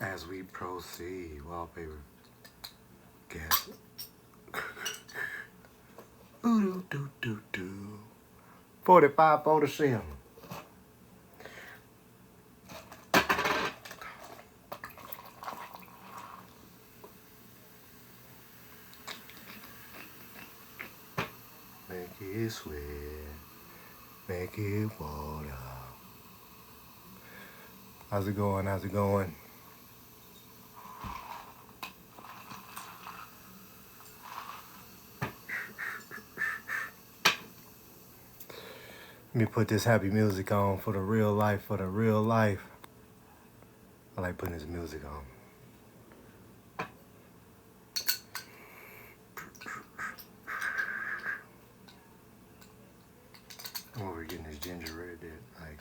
as we proceed. Wallpaper. Guess. Ooh doo doo doo. 45-47. Make it sweat. Make it water. How's it going? How's it going? Let me put this happy music on for the real life, for the real life. I like putting this music on. I'm over getting this ginger red that like.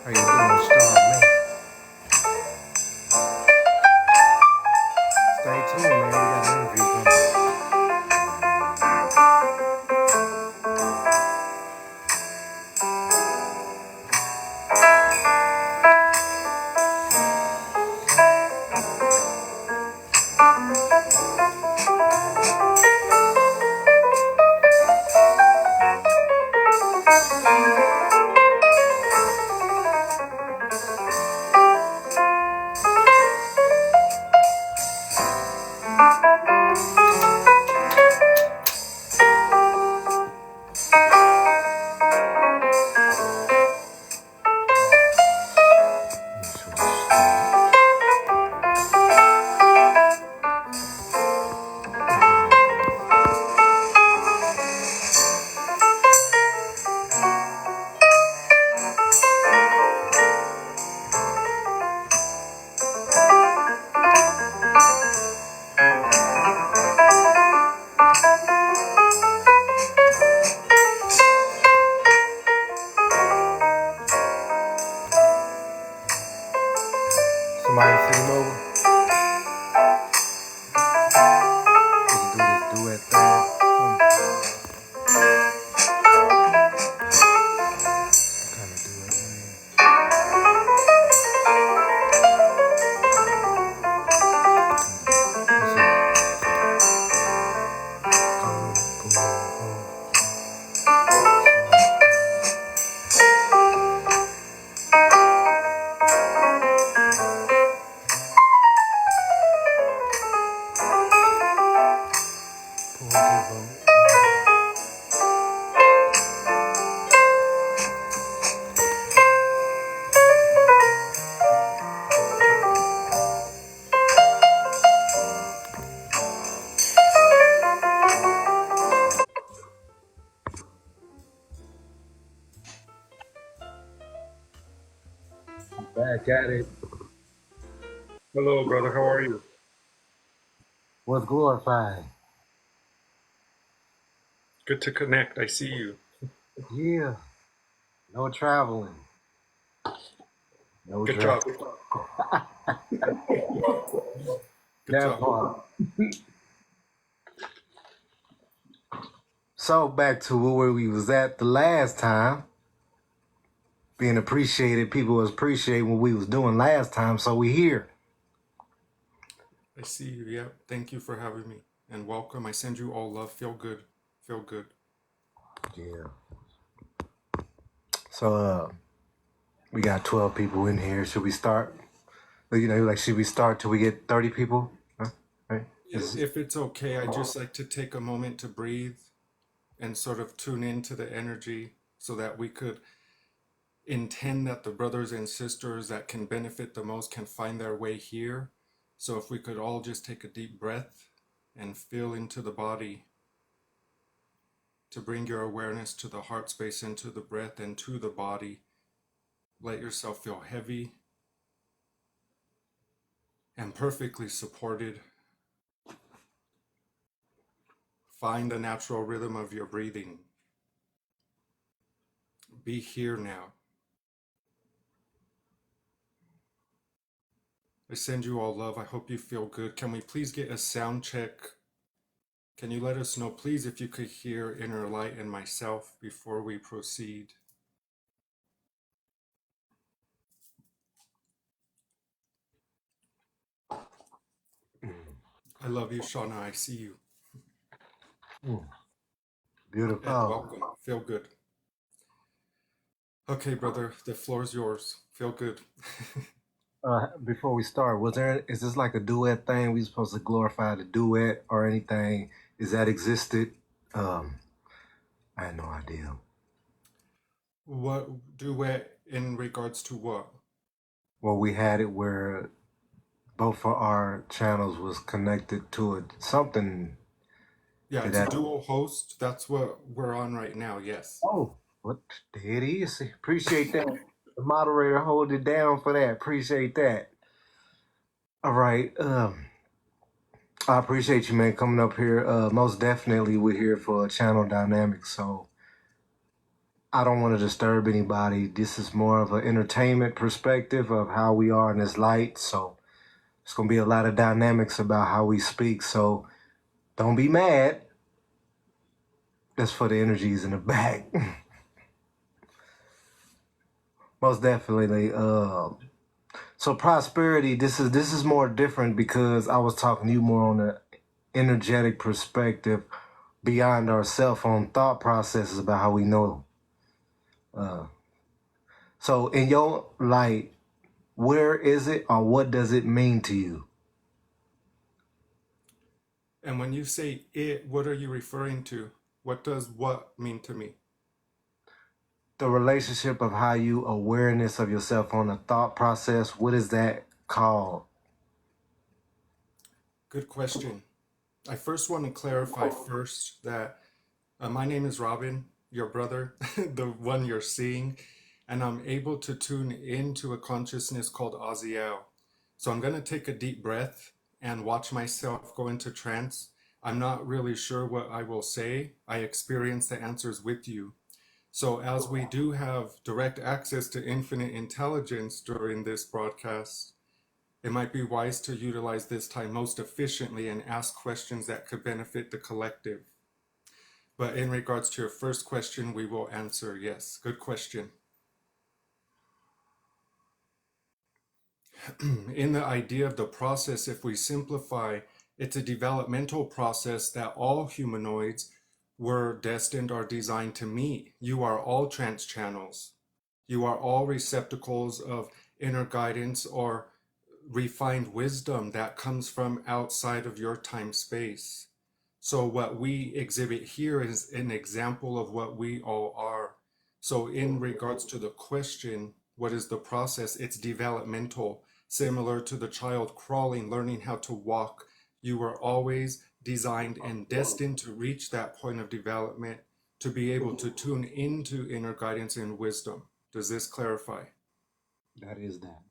How you doing, Star Man? Stay tuned, man. We got an interview coming. Somebody send him over. We can do this duet thing. Kind of duet thing. Let's see. Back at it. Hello, brother. How are you? What's glorified? Good to connect. I see you. Yeah. No traveling. No Good dress. job. Good That job. part. So back to where we was at the last time. Being appreciated, people was appreciating what we was doing last time, so we here. I see you. Yeah. Thank you for having me and welcome. I send you all love. Feel good. Feel good. Yeah. So we got 12 people in here. Should we start? Like should we start till we get 30 people? Huh? Right? If it's okay, I just like to take a moment to breathe and sort of tune into the energy so that we could intend that the brothers and sisters that can benefit the most can find their way here. So if we could all just take a deep breath and feel into the body to bring your awareness to the heart space, into the breath and to the body. Let yourself feel heavy and perfectly supported. Find the natural rhythm of your breathing. Be here now. I send you all love. I hope you feel good. Can we please get a sound check? Can you let us know, please, if you could hear Inner Light and myself before we proceed? I love you, Shauna. I see you. And Beautiful. welcome. Feel good. Okay, brother, the floor's yours. Feel good. Before we start, is this like a duet thing? We supposed to glorify the duet or anything? Is that existed? Um, I had no idea. What duet in regards to what? Well, we had it where both of our channels was connected to it. Something Yeah, to it's a that. dual host. That's what we're on right now. Yes. Oh, what there it is. Appreciate that. The moderator hold it down for that. Appreciate that. All right. I appreciate you, man, coming up here. Most definitely, we're here for channel dynamics, so I don't want to disturb anybody. This is more of an entertainment perspective of how we are in this light. So it's gonna be a lot of dynamics about how we speak. So don't be mad. That's for the energies in the back. Most definitely. So prosperity. This is more different because I was talking to you more on the energetic perspective beyond our cell phone thought processes about how we know. So in your light, where is it or what does it mean to you? And when you say it, what are you referring to? What does what mean to me? The relationship of how you awareness of yourself on a thought process, what is that called? Good question. I first want to clarify first that my name is Robin, your brother, the one you're seeing, and I'm able to tune into a consciousness called Aziel. So I'm going to take a deep breath and watch myself go into trance. I'm not really sure what I will say. I experience the answers with you. So, as we do have direct access to infinite intelligence during this broadcast, It might be wise to utilize this time most efficiently and ask questions that could benefit the collective. But in regards to your first question, we will answer yes. Good question. In the idea of the process, if we simplify, it's a developmental process that all humanoids were destined or designed to meet. You are all trance channels. You are all receptacles of inner guidance or refined wisdom that comes from outside of your time space. So, what we exhibit here is an example of what we all are. So, in regards to the question, what is the process? It's developmental, similar to the child crawling, learning how to walk. You were always designed and destined to reach that point of development to be able to tune into inner guidance and wisdom. Does this clarify? That is that.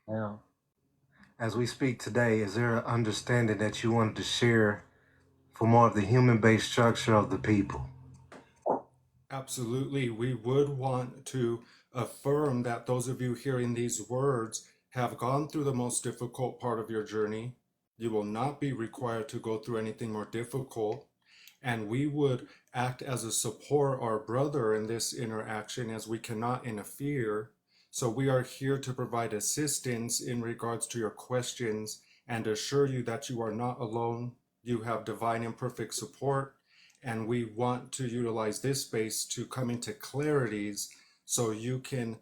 Now, as we speak today, is there an understanding that you wanted to share for more of the human-based structure of the people? Absolutely. We would want to affirm that those of you hearing these words have gone through the most difficult part of your journey. You will not be required to go through anything more difficult. And we would act as a support or brother in this interaction as we cannot interfere. So we are here to provide assistance in regards to your questions and assure you that you are not alone. You have divine and perfect support, and we want to utilize this space to come into clarities so you can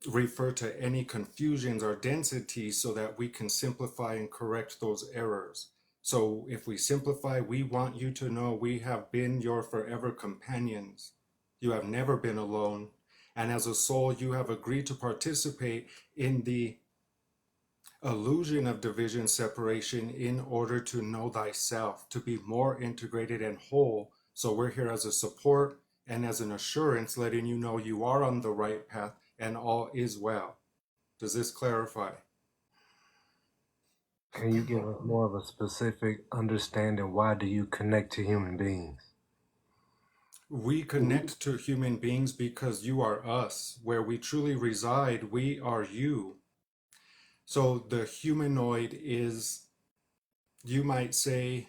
refer to any confusions or densities so that we can simplify and correct those errors. So if we simplify, we want you to know we have been your forever companions. You have never been alone. And as a soul, you have agreed to participate in the illusion of division separation in order to know thyself, to be more integrated and whole. So we're here as a support and as an assurance, letting you know you are on the right path and all is well. Does this clarify? Can you give us more of a specific understanding? Why do you connect to human beings? We connect to human beings because you are us. Where we truly reside, we are you. So the humanoid is, you might say,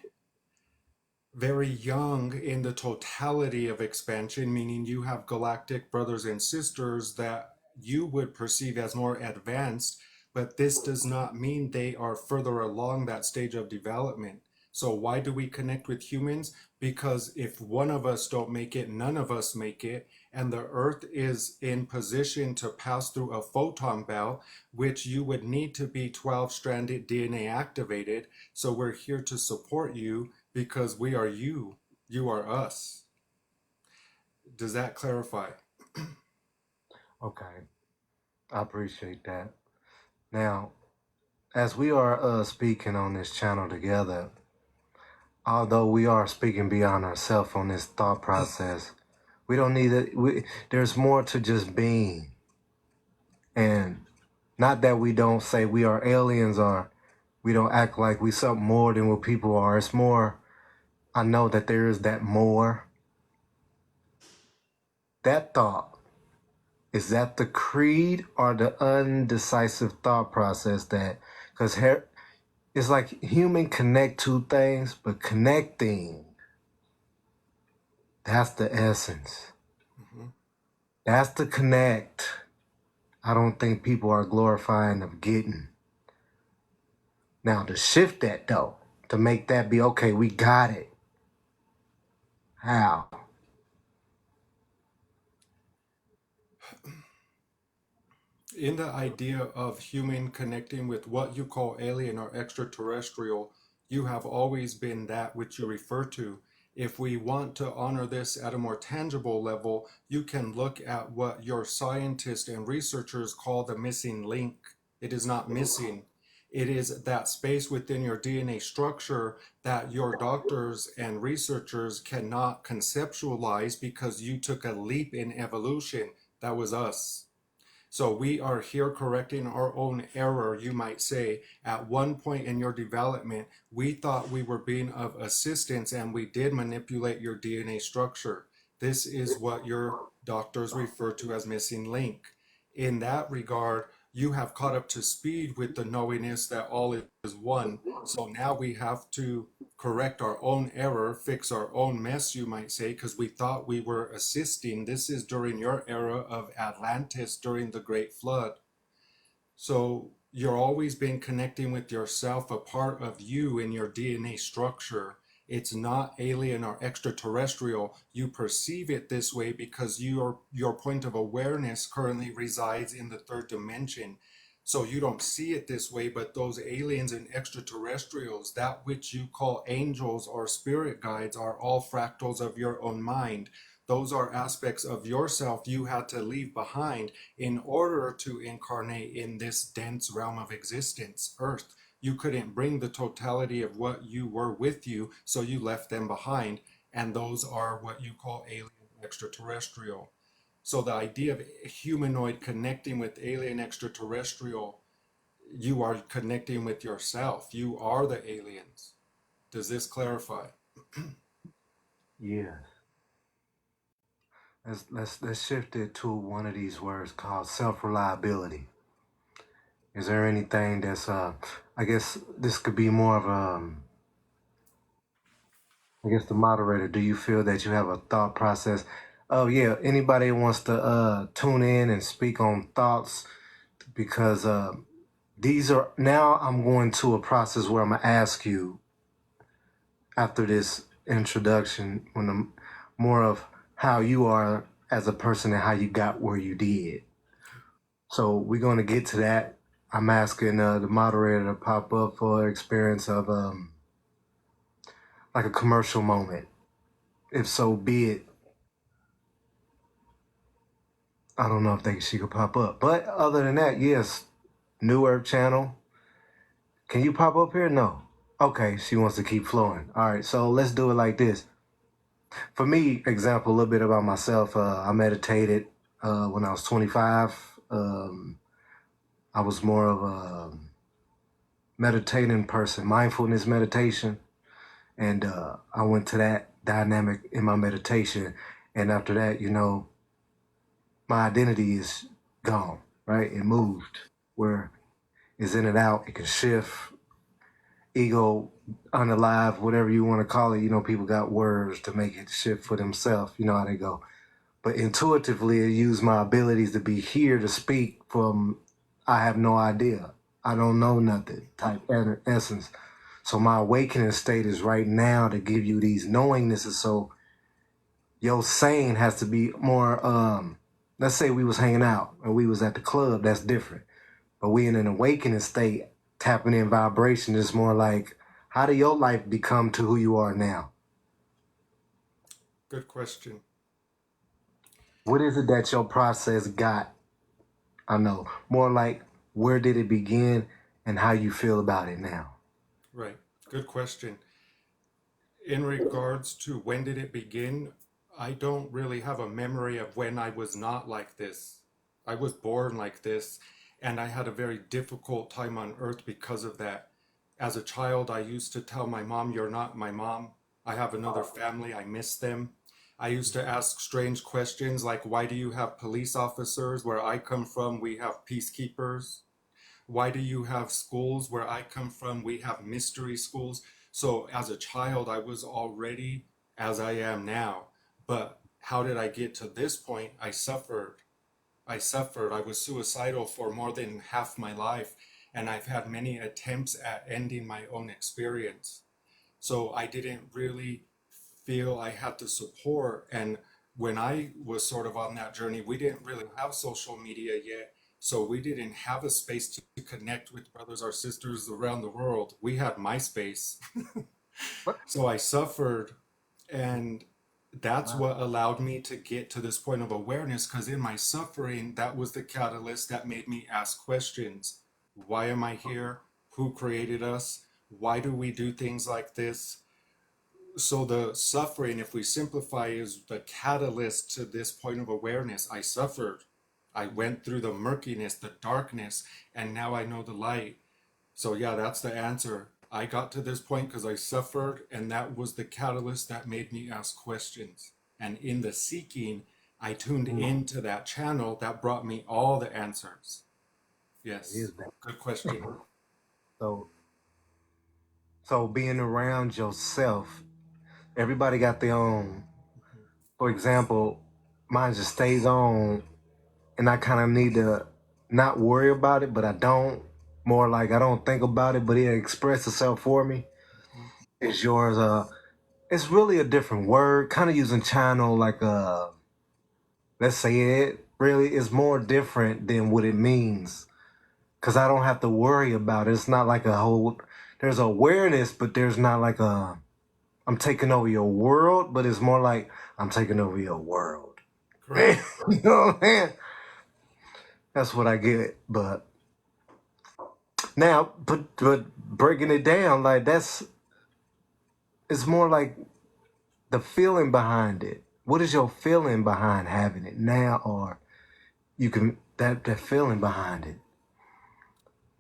very young in the totality of expansion, meaning you have galactic brothers and sisters that you would perceive as more advanced, but this does not mean they are further along that stage of development. So why do we connect with humans? Because if one of us don't make it, none of us make it, and the Earth is in position to pass through a photon belt, which you would need to be 12-stranded DNA activated. So we're here to support you because we are you. You are us. Does that clarify? Okay, I appreciate that. Now, as we are speaking on this channel together, although we are speaking beyond ourselves on this thought process, we don't need it. There's more to just being. And not that we don't say we are aliens or we don't act like we something more than what people are. It's more, I know that there is that more. That thought, is that the creed or the undecisive thought process that, because it's like human connect two things, but connecting, that's the essence. Mhm. That's the connect. I don't think people are glorifying of getting. Now to shift that though, to make that be okay, we got it. How? In the idea of human connecting with what you call alien or extraterrestrial, you have always been that which you refer to. If we want to honor this at a more tangible level, you can look at what your scientists and researchers call the missing link. It is not missing. It is that space within your DNA structure that your doctors and researchers cannot conceptualize because you took a leap in evolution. That was us. So we are here correcting our own error, you might say. At one point in your development, we thought we were being of assistance and we did manipulate your DNA structure. This is what your doctors refer to as missing link. In that regard, you have caught up to speed with the knowingness that all is one. So now we have to correct our own error, fix our own mess, you might say, because we thought we were assisting. This is during your era of Atlantis during the Great Flood. So you're always been connecting with yourself, a part of you in your DNA structure. It's not alien or extraterrestrial. You perceive it this way because your point of awareness currently resides in the third dimension. So you don't see it this way, but those aliens and extraterrestrials, that which you call angels or spirit guides, are all fractals of your own mind. Those are aspects of yourself you had to leave behind in order to incarnate in this dense realm of existence, Earth. You couldn't bring the totality of what you were with you, so you left them behind. And those are what you call alien extraterrestrial. So the idea of humanoid connecting with alien extraterrestrial, you are connecting with yourself. You are the aliens. Does this clarify? Yes. Let's shift it to one of these words called self-reliability. Is there anything that's I guess this could be more of I guess the moderator, do you feel that you have a thought process? Oh yeah, anybody wants to tune in and speak on thoughts because these are now I'm going to a process where I'm gonna ask you after this introduction when the more of how you are as a person and how you got where you did. So we're going to get to that. I'm asking the moderator to pop up for experience of like a commercial moment. If so be it, I don't know if she could pop up. But other than that, yes, New Earth Channel. Can you pop up here? No. Okay, she wants to keep flowing. All right, so let's do it like this. For me, example, a little bit about myself. I meditated when I was 25. I was more of a meditating person, mindfulness meditation. And I went to that dynamic in my meditation. And after that, my identity is gone, right? It moved where it's in and out. It can shift, ego, unalive, whatever you want to call it. People got words to make it shift for themselves. You know how they go. But intuitively, I use my abilities to be here to speak from I have no idea. I don't know nothing type essence. So my awakening state is right now to give you these knowingnesses. So your saying has to be more, let's say we was hanging out and we was at the club, that's different. But we in an awakening state, tapping in vibration is more like, how did your life become to who you are now? Good question. What is it that your process got? I know. More like, where did it begin and how you feel about it now? Right. Good question. In regards to when did it begin, I don't really have a memory of when I was not like this. I was born like this, and I had a very difficult time on earth because of that. As a child, I used to tell my mom, "You're not my mom. I have another family. I miss them." I used to ask strange questions like, "Why do you have police officers? Where I come from, we have peacekeepers. Why do you have schools? Where I come from, we have mystery schools." So as a child, I was already as I am now. But how did I get to this point? I suffered. I suffered. I was suicidal for more than half my life, and I've had many attempts at ending my own experience. So I didn't really feel I had the support. And when I was sort of on that journey, we didn't really have social media yet. So we didn't have a space to connect with brothers or sisters around the world. We had MySpace. What? So I suffered, and that's Wow. what allowed me to get to this point of awareness, because in my suffering, that was the catalyst that made me ask questions. Why am I here? Who created us? Why do we do things like this? So the suffering, if we simplify, is the catalyst to this point of awareness. I suffered. I went through the murkiness, the darkness, and now I know the light. So yeah, that's the answer. I got to this point because I suffered, and that was the catalyst that made me ask questions. And in the seeking, I tuned Mm. into that channel that brought me all the answers. It is Yes. that. Good question. So, so being around yourself, everybody got their own. For example, mine just stays on, and I kind of need to not worry about it, but I don't. More like I don't think about it, but it expresses itself for me. Mhm. Is yours? It's really a different word. Kind of using channel like let's say it really is more different than what it means, because I don't have to worry about it. It's not like a whole. There's awareness, but there's not like a. I'm taking over your world, but it's more like I'm taking over your world. you Correct. know what I'm saying? That's what I get. But now, but breaking it down, like that's it's more like the feeling behind it. What is your feeling behind having it now, or you can that feeling behind it?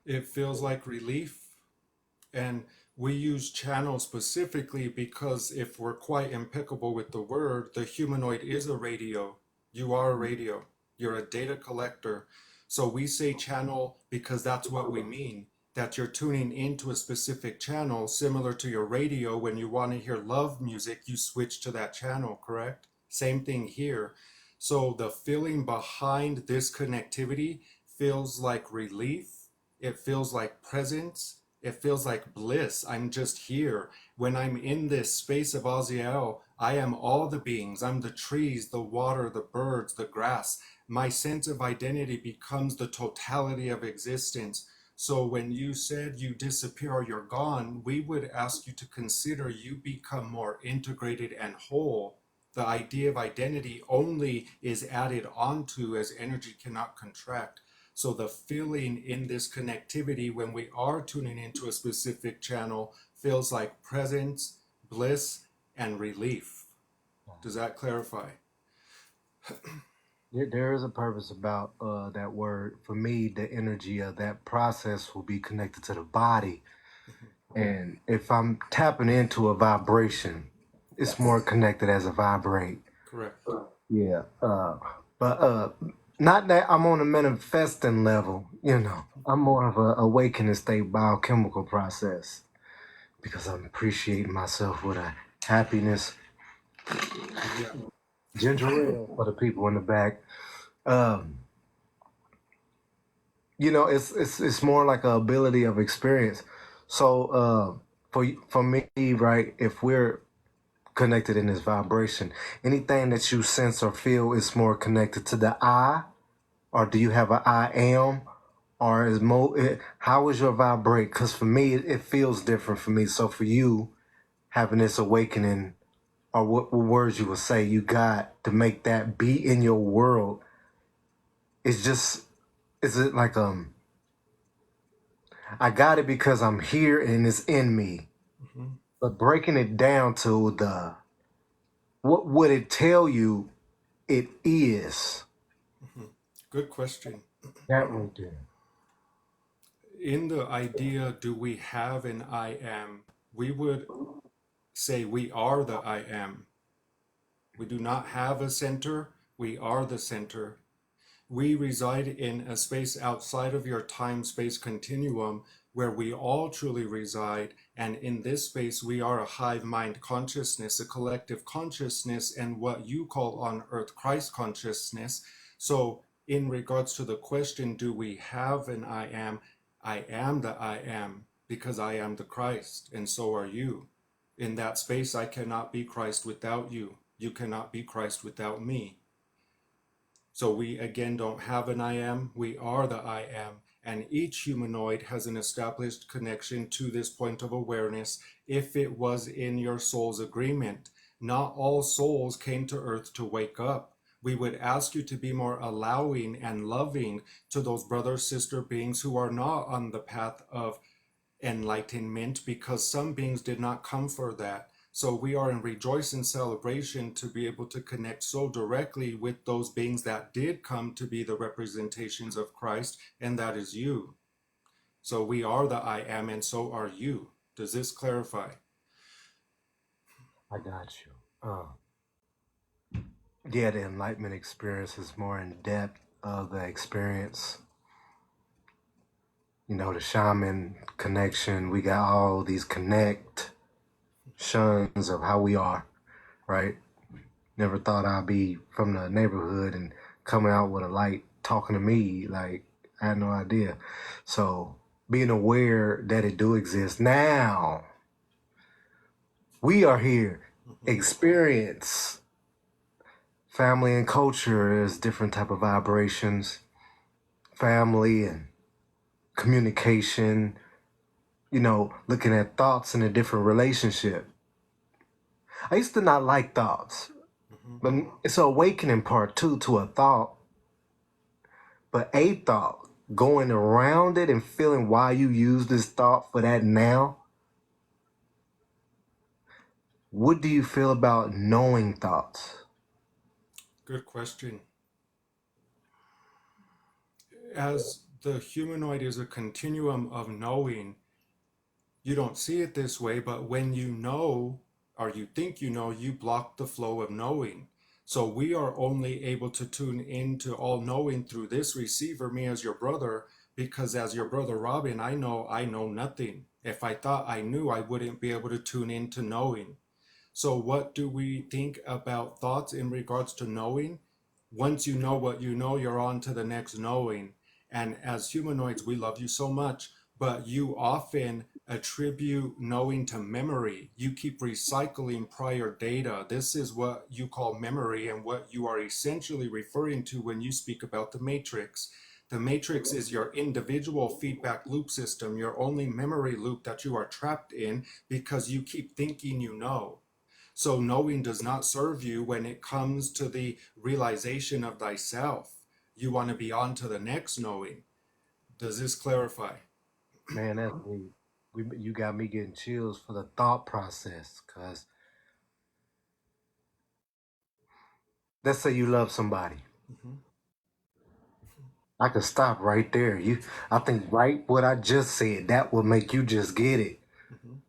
It feels like relief. And we use channel specifically because if we're quite impeccable with the word, the humanoid is a radio. You are a radio. You're a data collector. So we say channel because that's what we mean. That you're tuning into a specific channel, similar to your radio. When you want to hear love music, you switch to that channel, correct? Same thing here. So the feeling behind this connectivity feels like relief. It feels like presence. It feels like bliss. I'm just here. When I'm in this space of Aziel, I am all the beings. I'm the trees, the water, the birds, the grass. My sense of identity becomes the totality of existence. So when you said you disappear or you're gone, we would ask you to consider you become more integrated and whole. The idea of identity only is added onto as energy cannot contract. So the feeling in this connectivity when we are tuning into a specific channel feels like presence, bliss, and relief. Does that clarify? There is a purpose about that word. For me, the energy of that process will be connected to the body. Mhm. And if I'm tapping into a vibration, it's more connected as a vibrate. Correct. Yeah. But not that I'm on a manifesting level, you know. I'm more of a awakening state biochemical process because I'm appreciating myself with a happiness. Yeah. Ginger ale for the people in the back. Um, it's more like a ability of experience. So for me, right, if we're connected in this vibration, anything that you sense or feel is more connected to the I, or do you have an I am, or how is your vibrate? Because for me, it feels different for me. So for you, having this awakening, or what words you would say you got to make that be in your world, it's just is it like I got it because I'm here and it's in me. Mhm. But breaking it down to the what would it tell you it is? Mhm. Good question. That right there. In the idea, do we have an I am? We would say we are the I am. We do not have a center, we are the center. We reside in a space outside of your time space continuum where we all truly reside. And in this space, we are a hive mind consciousness, a collective consciousness, and what you call on earth Christ consciousness. So, in regards to the question, do we have an I am? I am the I am because I am the Christ, and so are you. In that space, I cannot be Christ without you. You cannot be Christ without me. So we again don't have an I am, we are the I am. And each humanoid has an established connection to this point of awareness if it was in your soul's agreement. Not all souls came to earth to wake up. We would ask you to be more allowing and loving to those brother sister beings who are not on the path of enlightenment because some beings did not come for that. So we are in rejoice and celebration to be able to connect so directly with those beings that did come to be the representations of Christ, and that is you. So we are the I am, and so are you. Does this clarify? I got you. Yeah, the enlightenment experience is more in depth of the experience. You know, the shaman connection. We got all these connections of how we are, right? Never thought I'd be from the neighborhood and coming out with a light talking to me. Like, I had no idea. So being aware that it do exist now, we are here. Experience family and culture is different type of vibrations. Family and communication, you know, looking at thoughts in a different relationship. I used to not like thoughts, but it's an awakening part too to a thought, but a thought, going around it and feeling why you use this thought for that now. What do you feel about knowing thoughts? Good question. As the humanoid is a continuum of knowing, you don't see it this way, but when you know, or you think you know, you block the flow of knowing. So we are only able to tune into all knowing through this receiver, me as your brother, because as your brother Robin, I know nothing. If I thought I knew, I wouldn't be able to tune into knowing. So what do we think about thoughts in regards to knowing? Once you know what you know, you're on to the next knowing. And as humanoids, we love you so much, but you often attribute knowing to memory. You keep recycling prior data. This is what you call memory and what you are essentially referring to when you speak about the matrix. The matrix is your individual feedback loop system, your only memory loop that you are trapped in because you keep thinking you know. So knowing does not serve you when it comes to the realization of thyself. You want to be on to the next knowing. Does this clarify? Man, that's me. You got me getting chills for the thought process. Cause let's say you love somebody. Mhm. I could stop right there. I think right what I just said that will make you just get it. Mhm.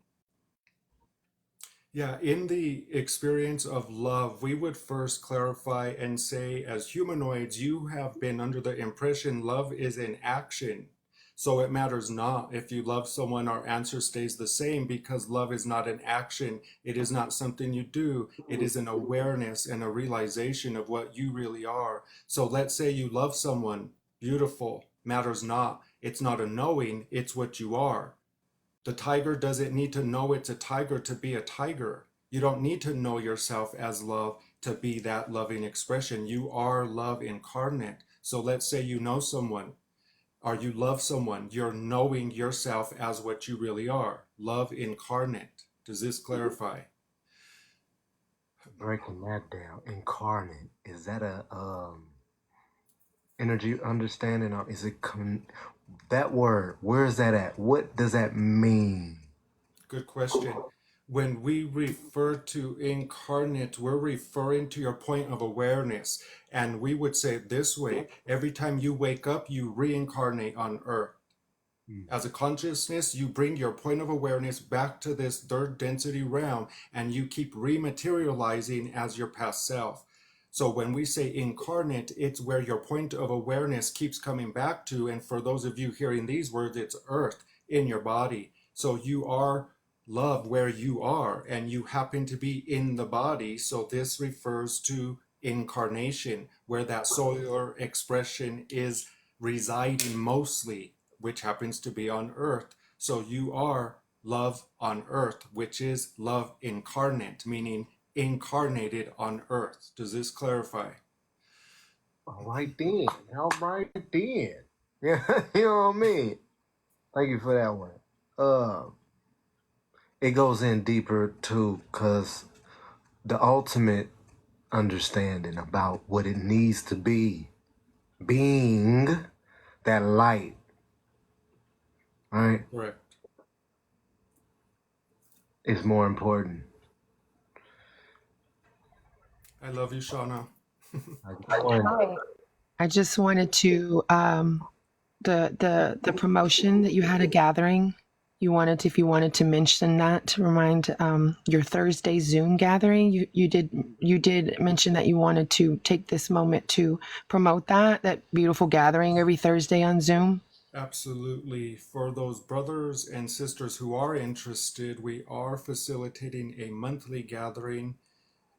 Yeah, in the experience of love, we would first clarify and say, as humanoids, you have been under the impression love is in action. So it matters not if you love someone, our answer stays the same because love is not an action. It is not something you do. It is an awareness and a realization of what you really are. So let's say you love someone, beautiful, matters not. It's not a knowing, it's what you are. The tiger doesn't need to know it's a tiger to be a tiger. You don't need to know yourself as love to be that loving expression. You are love incarnate. So let's say you know someone or you love someone. You're knowing yourself as what you really are. Love incarnate. Does this clarify? Breaking that down, incarnate, is that a energy understanding or is it that word? Where is that at? What does that mean? Good question. When we refer to incarnate, we're referring to your point of awareness. And we would say it this way: every time you wake up, you reincarnate on earth. Mm. As a consciousness, you bring your point of awareness back to this third density realm and you keep rematerializing as your past self. So when we say incarnate, it's where your point of awareness keeps coming back to. And for those of you hearing these words, it's earth in your body. So you are love where you are and you happen to be in the body. So this refers to incarnation, where that solar expression is residing mostly, which happens to be on earth. So you are love on earth, which is love incarnate, meaning incarnated on earth. Does this clarify? All right then. All right then. Yeah, you know what I mean? Thank you for that one. Uh, it goes in deeper too, cause the ultimate understanding about what it needs to be, being that light, right, Correct. is more important. I love you, Shauna. I just want Hi. I just wanted to the promotion that you had a gathering. You wanted to, if you wanted to mention that to remind your Thursday Zoom gathering. You did mention that you wanted to take this moment to promote that beautiful gathering every Thursday on Zoom. Absolutely. For those brothers and sisters who are interested, we are facilitating a monthly gathering.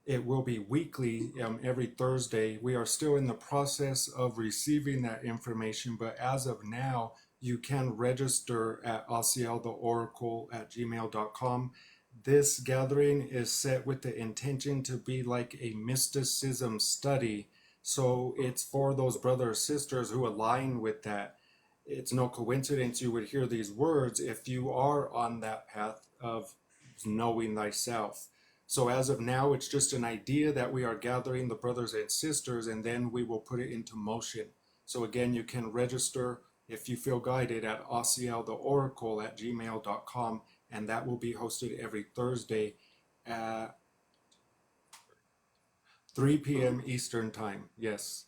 It will be weekly, every Thursday. We are still in the process of receiving that information, but as of now, you can register at asieltheoracle@gmail.com. This gathering is set with the intention to be like a mysticism study. So it's for those brothers sisters who align with that. It's no coincidence you would hear these words if you are on that path of knowing thyself. So as of now, it's just an idea that we are gathering the brothers and sisters, and then we will put it into motion. So again, you can register if you feel guided at asieltheoracle@gmail.com, and that will be hosted every Thursday at 3 p.m. Eastern Time. Yes.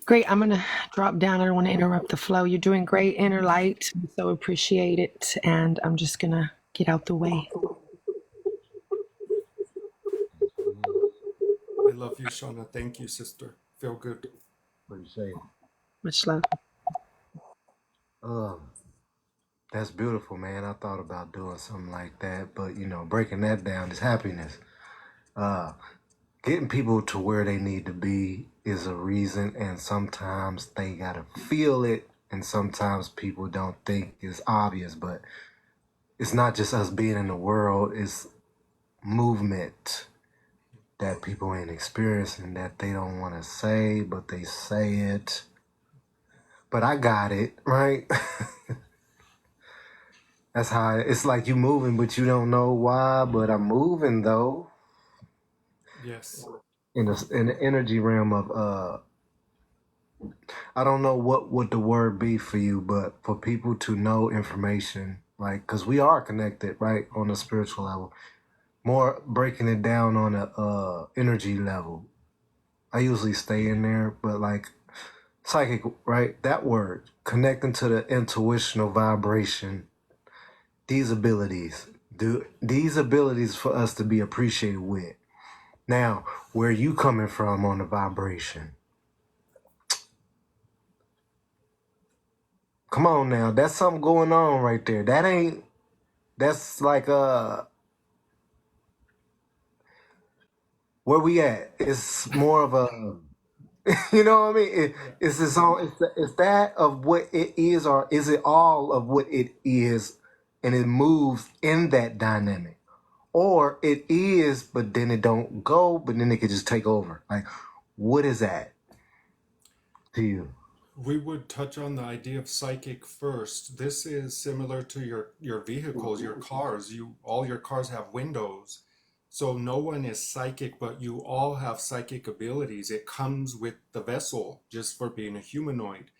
Great. I'm going to drop down. I don't want to interrupt the flow. You're doing great, Inner Light. We so appreciate it. And I'm just going to get out the way. I love you, Shauna. Thank you, sister. Feel good. Appreciate it. Much love. Um, that's beautiful, man. I thought about doing something like that, but you know, breaking that down is happiness. Uh, Getting people to where they need to be is a reason, and sometimes they gotta feel it, and sometimes people don't think it's obvious, but it's not just us being in the world, it's movement that people ain't experiencing that they don't want to say, but they say it. But I got it, right? That's how it's like you moving, but you don't know why, but I'm moving though. Yes. In the energy realm of I don't know what would the word be for you, but for people to know information, like, because we are connected, right, on a spiritual level. More breaking it down on a energy level. I usually stay in there, but like psychic, right? That word connecting to the intuitional vibration. These abilities, do these abilities for us to be appreciated with. Now, where you coming from on the vibration? Come on now, that's something going on right there. That ain't. That's like where we at. It's more of a you know what I mean? Yeah. It's its own. It's that of what it is, or is it all of what it is, and it moves in that dynamic, or it is, but then it don't go, but then it could just take over. Like, what is that to you? We would touch on the idea of psychic first. This is similar to your vehicles, your cars. All your cars have windows. So no one is psychic, but you all have psychic abilities. It comes with the vessel just for being a humanoid.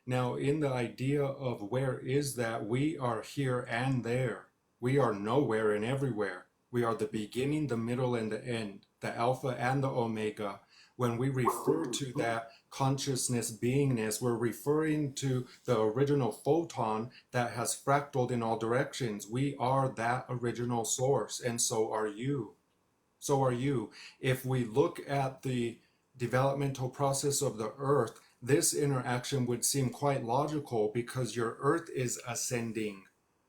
Now, in the idea of where is that, we are here and there. We are nowhere and everywhere. We are the beginning, the middle, and the end, the Alpha and the Omega. When we refer to that consciousness beingness, we're referring to the original photon that has fractaled in all directions. We are that original source, and so are you. So are you. If we look at the developmental process of the earth, this interaction would seem quite logical because your earth is ascending,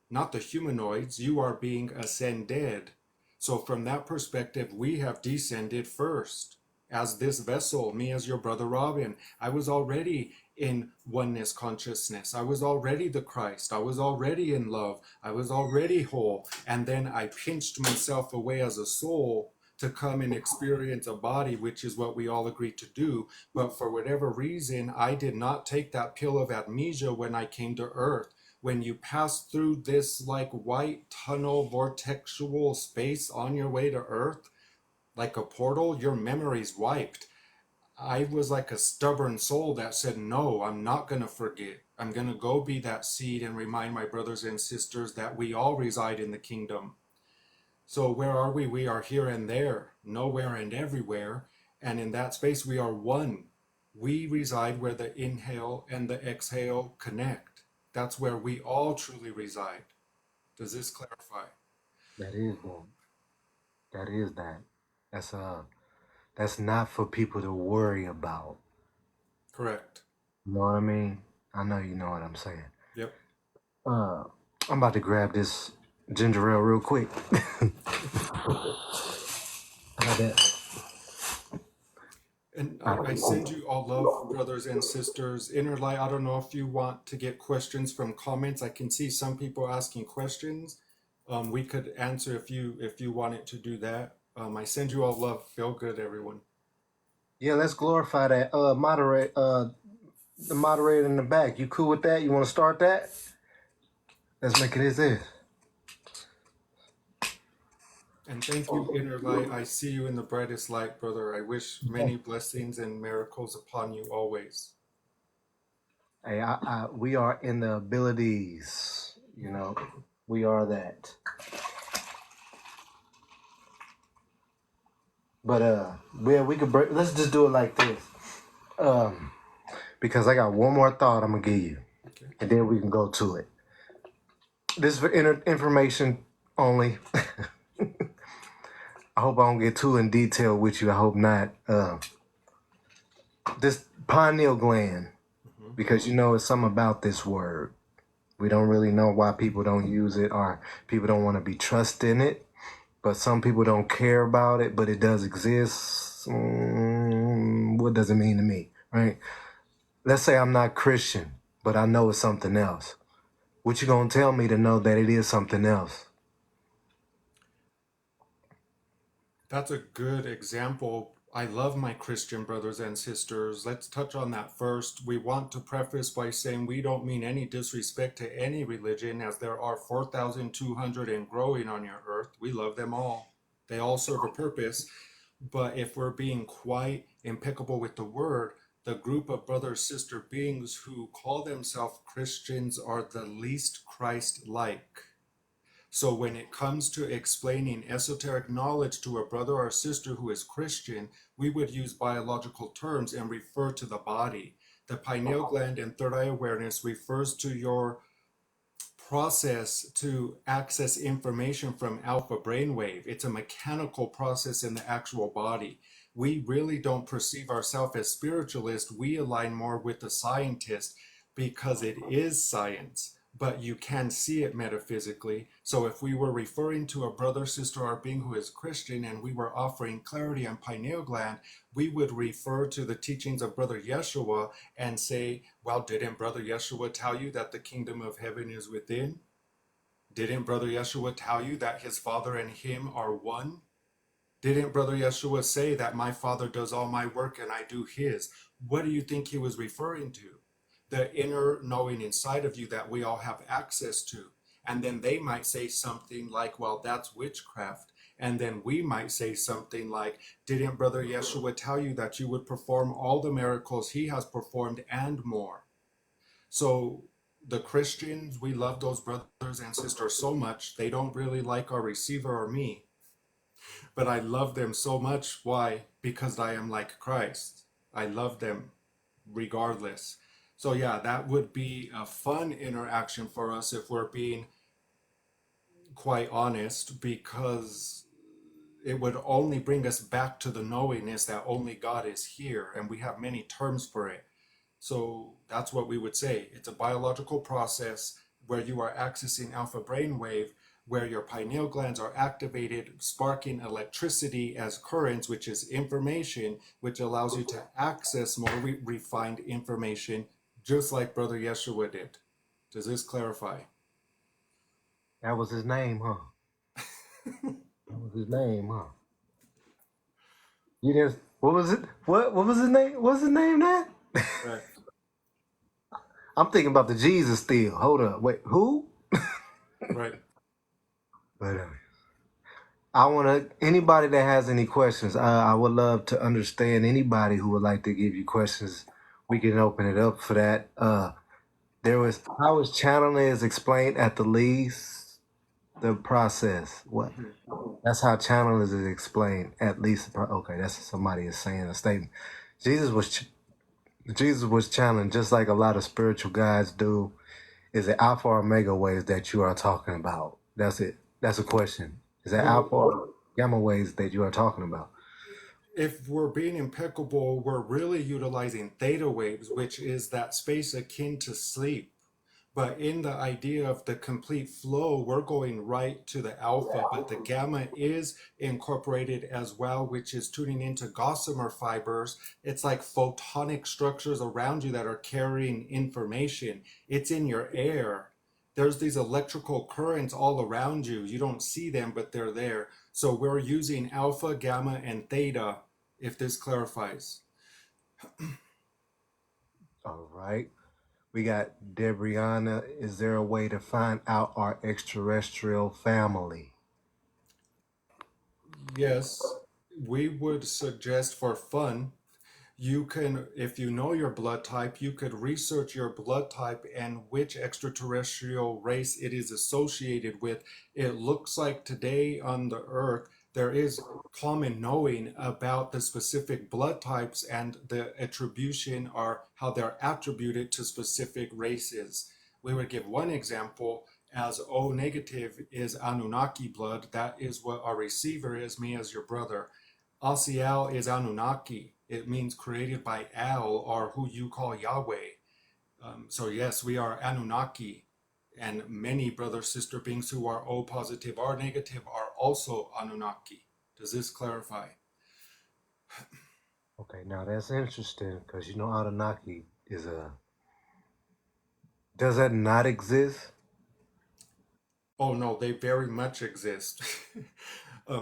not the humanoids. You are being ascended. So, from that perspective, we have descended first. As this vessel, me as your brother Robin, I was already in oneness consciousness. I was already the Christ. I was already in love. I was already whole. And then I pinched myself away as a soul to come and experience a body, which is what we all agreed to do. But for whatever reason, I did not take that pill of amnesia when I came to Earth. When you pass through this like white tunnel vortexual space on your way to Earth, like a portal, your memory's wiped. I was like a stubborn soul that said, no, I'm not going to forget. I'm going to go be that seed and remind my brothers and sisters that we all reside in the kingdom. So where are we? We are here and there, nowhere and everywhere. And in that space, we are one. We reside where the inhale and the exhale connect. That's where we all truly reside. Does this clarify? That is that. That is that. That's that's not for people to worry about. Correct. You know what I mean? I know you know what I'm saying. Yep. I'm about to grab this ginger ale real quick. How that? And I send you all love, brothers and sisters. Inner light, I don't know if you want to get questions from comments. I can see some people asking questions. We could answer if you wanted to do that. I send you all love. Feel good, everyone. Yeah, let's glorify that. Moderate. The moderator in the back. You cool with that? You want to start that? Let's make it as is. And thank you, inner light. I see you in the brightest light, brother. I wish many blessings and miracles upon you always. Hey, we are in the abilities. We are that. But we could break. Let's just do it like this. Because I got one more thought I'm gonna give you, Okay. and then we can go to it. This is for information only. I hope I don't get too in detail with you. I hope not. This pineal gland, because it's something about this word. We don't really know why people don't use it, or people don't want to be trust in it. But some people don't care about it, but it does exist. What does it mean to me, right? Let's say I'm not Christian, but I know it's something else. What you gonna tell me to know that it is something else? That's a good example. I love my Christian brothers and sisters. Let's touch on that first. We want to preface by saying we don't mean any disrespect to any religion, as there are 4,200 and growing on your earth. We love them all. They all serve a purpose. But if we're being quite impeccable with the word, the group of brother sister beings who call themselves Christians are the least Christ like. So when it comes to explaining esoteric knowledge to a brother or sister who is Christian, we would use biological terms and refer to the body. The pineal gland and third eye awareness refers to your process to access information from alpha brainwave. It's a mechanical process in the actual body. We really don't perceive ourselves as spiritualists. We align more with the scientist because it is science, but you can see it metaphysically. So if we were referring to a brother, sister, or being who is Christian, and we were offering clarity on pineal gland, we would refer to the teachings of Brother Yeshua and say, well, didn't Brother Yeshua tell you that the kingdom of heaven is within? Didn't Brother Yeshua tell you that his Father and him are one? Didn't Brother Yeshua say that my Father does all my work and I do his? What do you think he was referring to? The inner knowing inside of you that we all have access to. And then they might say something like, well, that's witchcraft. And then we might say something like, didn't Brother Yeshua tell you that you would perform all the miracles he has performed and more? So the Christians, we love those brothers and sisters so much, they don't really like our receiver or me. But I love them so much. Why? Because I am like Christ. I love them regardless. So yeah, that would be a fun interaction for us if we're being quite honest, because it would only bring us back to the knowingness that only God is here, and we have many terms for it. So that's what we would say. It's a biological process where you are accessing alpha brainwave, where your pineal glands are activated, sparking electricity as currents, which is information, which allows you to access more refined information, just like Brother Yeshua did. Does this clarify? That was his name, huh? That was his name, huh? You just what was it? What was his name? What's his name now? Right. I'm thinking about the Jesus still. Hold up, wait, who? Right. But I want to anybody that has any questions. I would love to understand anybody who would like to give you questions. We can open it up for that. There was how is channeling is explained at the least the process. What? That's how channeling is explained at least. Okay, that's somebody is saying a statement. Jesus was ch- Jesus was channeling just like a lot of spiritual guides do. Is it alpha or omega waves that you are talking about? That's it. That's a question. Is it alpha or gamma waves that you are talking about? if we're being impeccable, we're really utilizing theta waves, which is that space akin to sleep. But in the idea of the complete flow, we're going right to the alpha, but the gamma is incorporated as well, which is tuning into gossamer fibers. It's like photonic structures around you that are carrying information. It's in your air. There's these electrical currents all around you. You don't see them, but they're there. So we're using alpha, gamma, and theta, if this clarifies. All right. We got Debriana. Is there a way to find out our extraterrestrial family? Yes, we would suggest for fun, you can, if you know your blood type, you could research your blood type and which extraterrestrial race it is associated with. It looks like today on the Earth, there is common knowing about the specific blood types and the attribution or how they're attributed to specific races. We would give one example as O negative is Anunnaki blood. That is what our receiver is, me as your brother. Asiel is Anunnaki. It means created by Al, or who you call Yahweh. So yes, we are Anunnaki, and many brother sister beings who are O positive or negative are also Anunnaki. Does this clarify? Okay, now that's interesting because you know Anunnaki is a. Does that not exist? Oh no, they very much exist.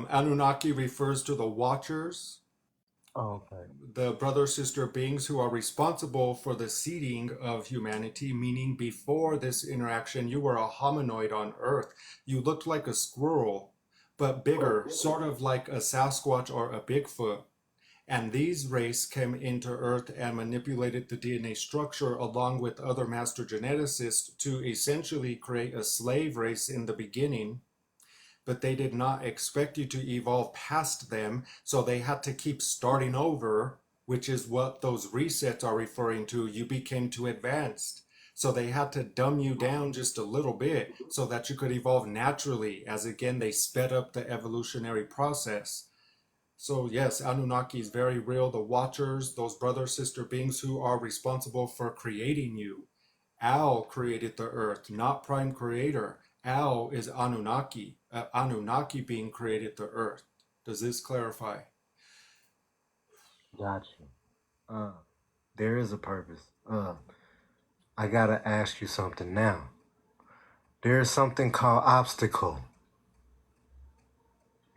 Anunnaki refers to the Watchers, Oh, okay. the brother sister beings who are responsible for the seeding of humanity, meaning before this interaction, you were a hominoid on Earth. You looked like a squirrel, but bigger, sort of like a Sasquatch or a Bigfoot. And these race came into Earth and manipulated the DNA structure along with other master geneticists to essentially create a slave race in the beginning, but they did not expect you to evolve past them, so they had to keep starting over, which is what those resets are referring to. You became too advanced. So they had to dumb you down just a little bit so that you could evolve naturally, as again, they sped up the evolutionary process. So yes, Anunnaki is very real. The Watchers, those brother sister beings who are responsible for creating you. Al created the earth, not prime creator. Al is Anunnaki. Anunnaki being created the earth. Does this clarify? Got you. Uh, there is a purpose. I gotta ask you something now. There is something called obstacle.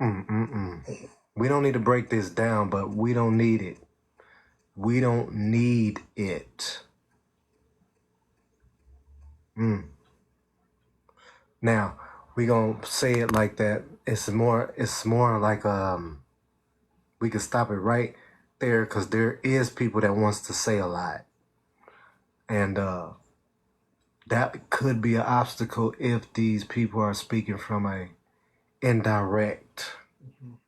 Mm-mm-mm. We don't need to break this down, but we don't need it. We don't need it. Mm. Now we gonna say it like that. It's more like we can stop it right there because there is people that wants to say a lot, and that could be an obstacle if these people are speaking from a indirect. Mhm.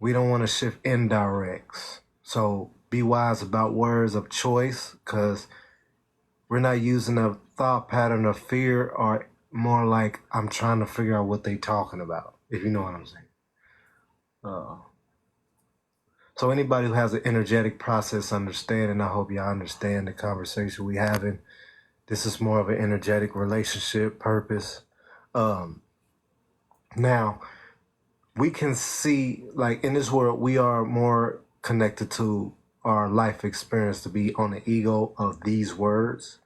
We don't want to shift indirects. So be wise about words of choice because we're not using a thought pattern of fear or more like I'm trying to figure out what they talking about, if you know what I'm saying. Uh, so anybody who has an energetic process understanding, I hope y'all understand the conversation we having. This is more of an energetic relationship purpose. Um, now, we can see, like in this world, we are more connected to our life experience to be on the ego of these words.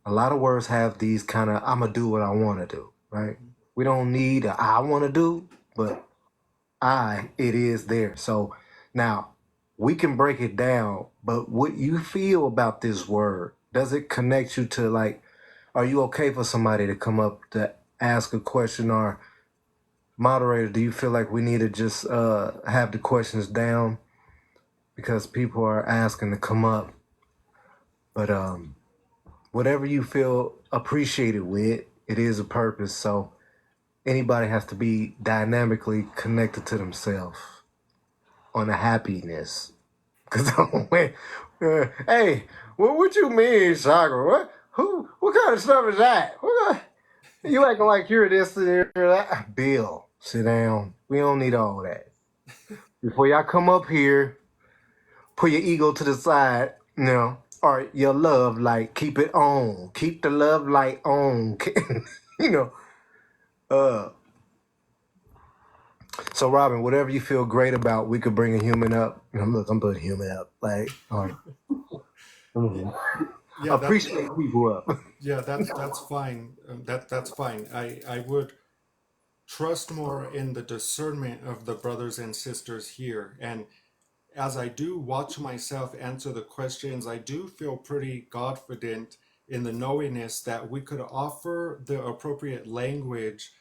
A lot of words have these kind of, I'm going to do what I want to do, right? We don't need a I want to do, but it is there. So now we can break it down, but what you feel about this word, does it connect you to like, are you okay for somebody to come up to ask a question or moderator, do you feel like we need to just have the questions down because people are asking to come up? But whatever you feel appreciated with, it is a purpose. So anybody has to be dynamically connected to themselves on the happiness. Because hey, what you mean, Chakra? What kind of stuff is that? You acting like you're this and you're that. Bill, sit down. We don't need all that. before y'all come up here, put your ego to the side, or your love light, keep it on. Keep the love light on. you know. Uh so Robin, whatever you feel great about, we could bring a human up. Look, I'm putting human up. Like, Yeah, appreciate people up. yeah, that's fine. That's fine. I would trust more in the discernment of the brothers and sisters here. And as I do watch myself answer the questions, I do feel pretty confident in the knowingness that we could offer the appropriate language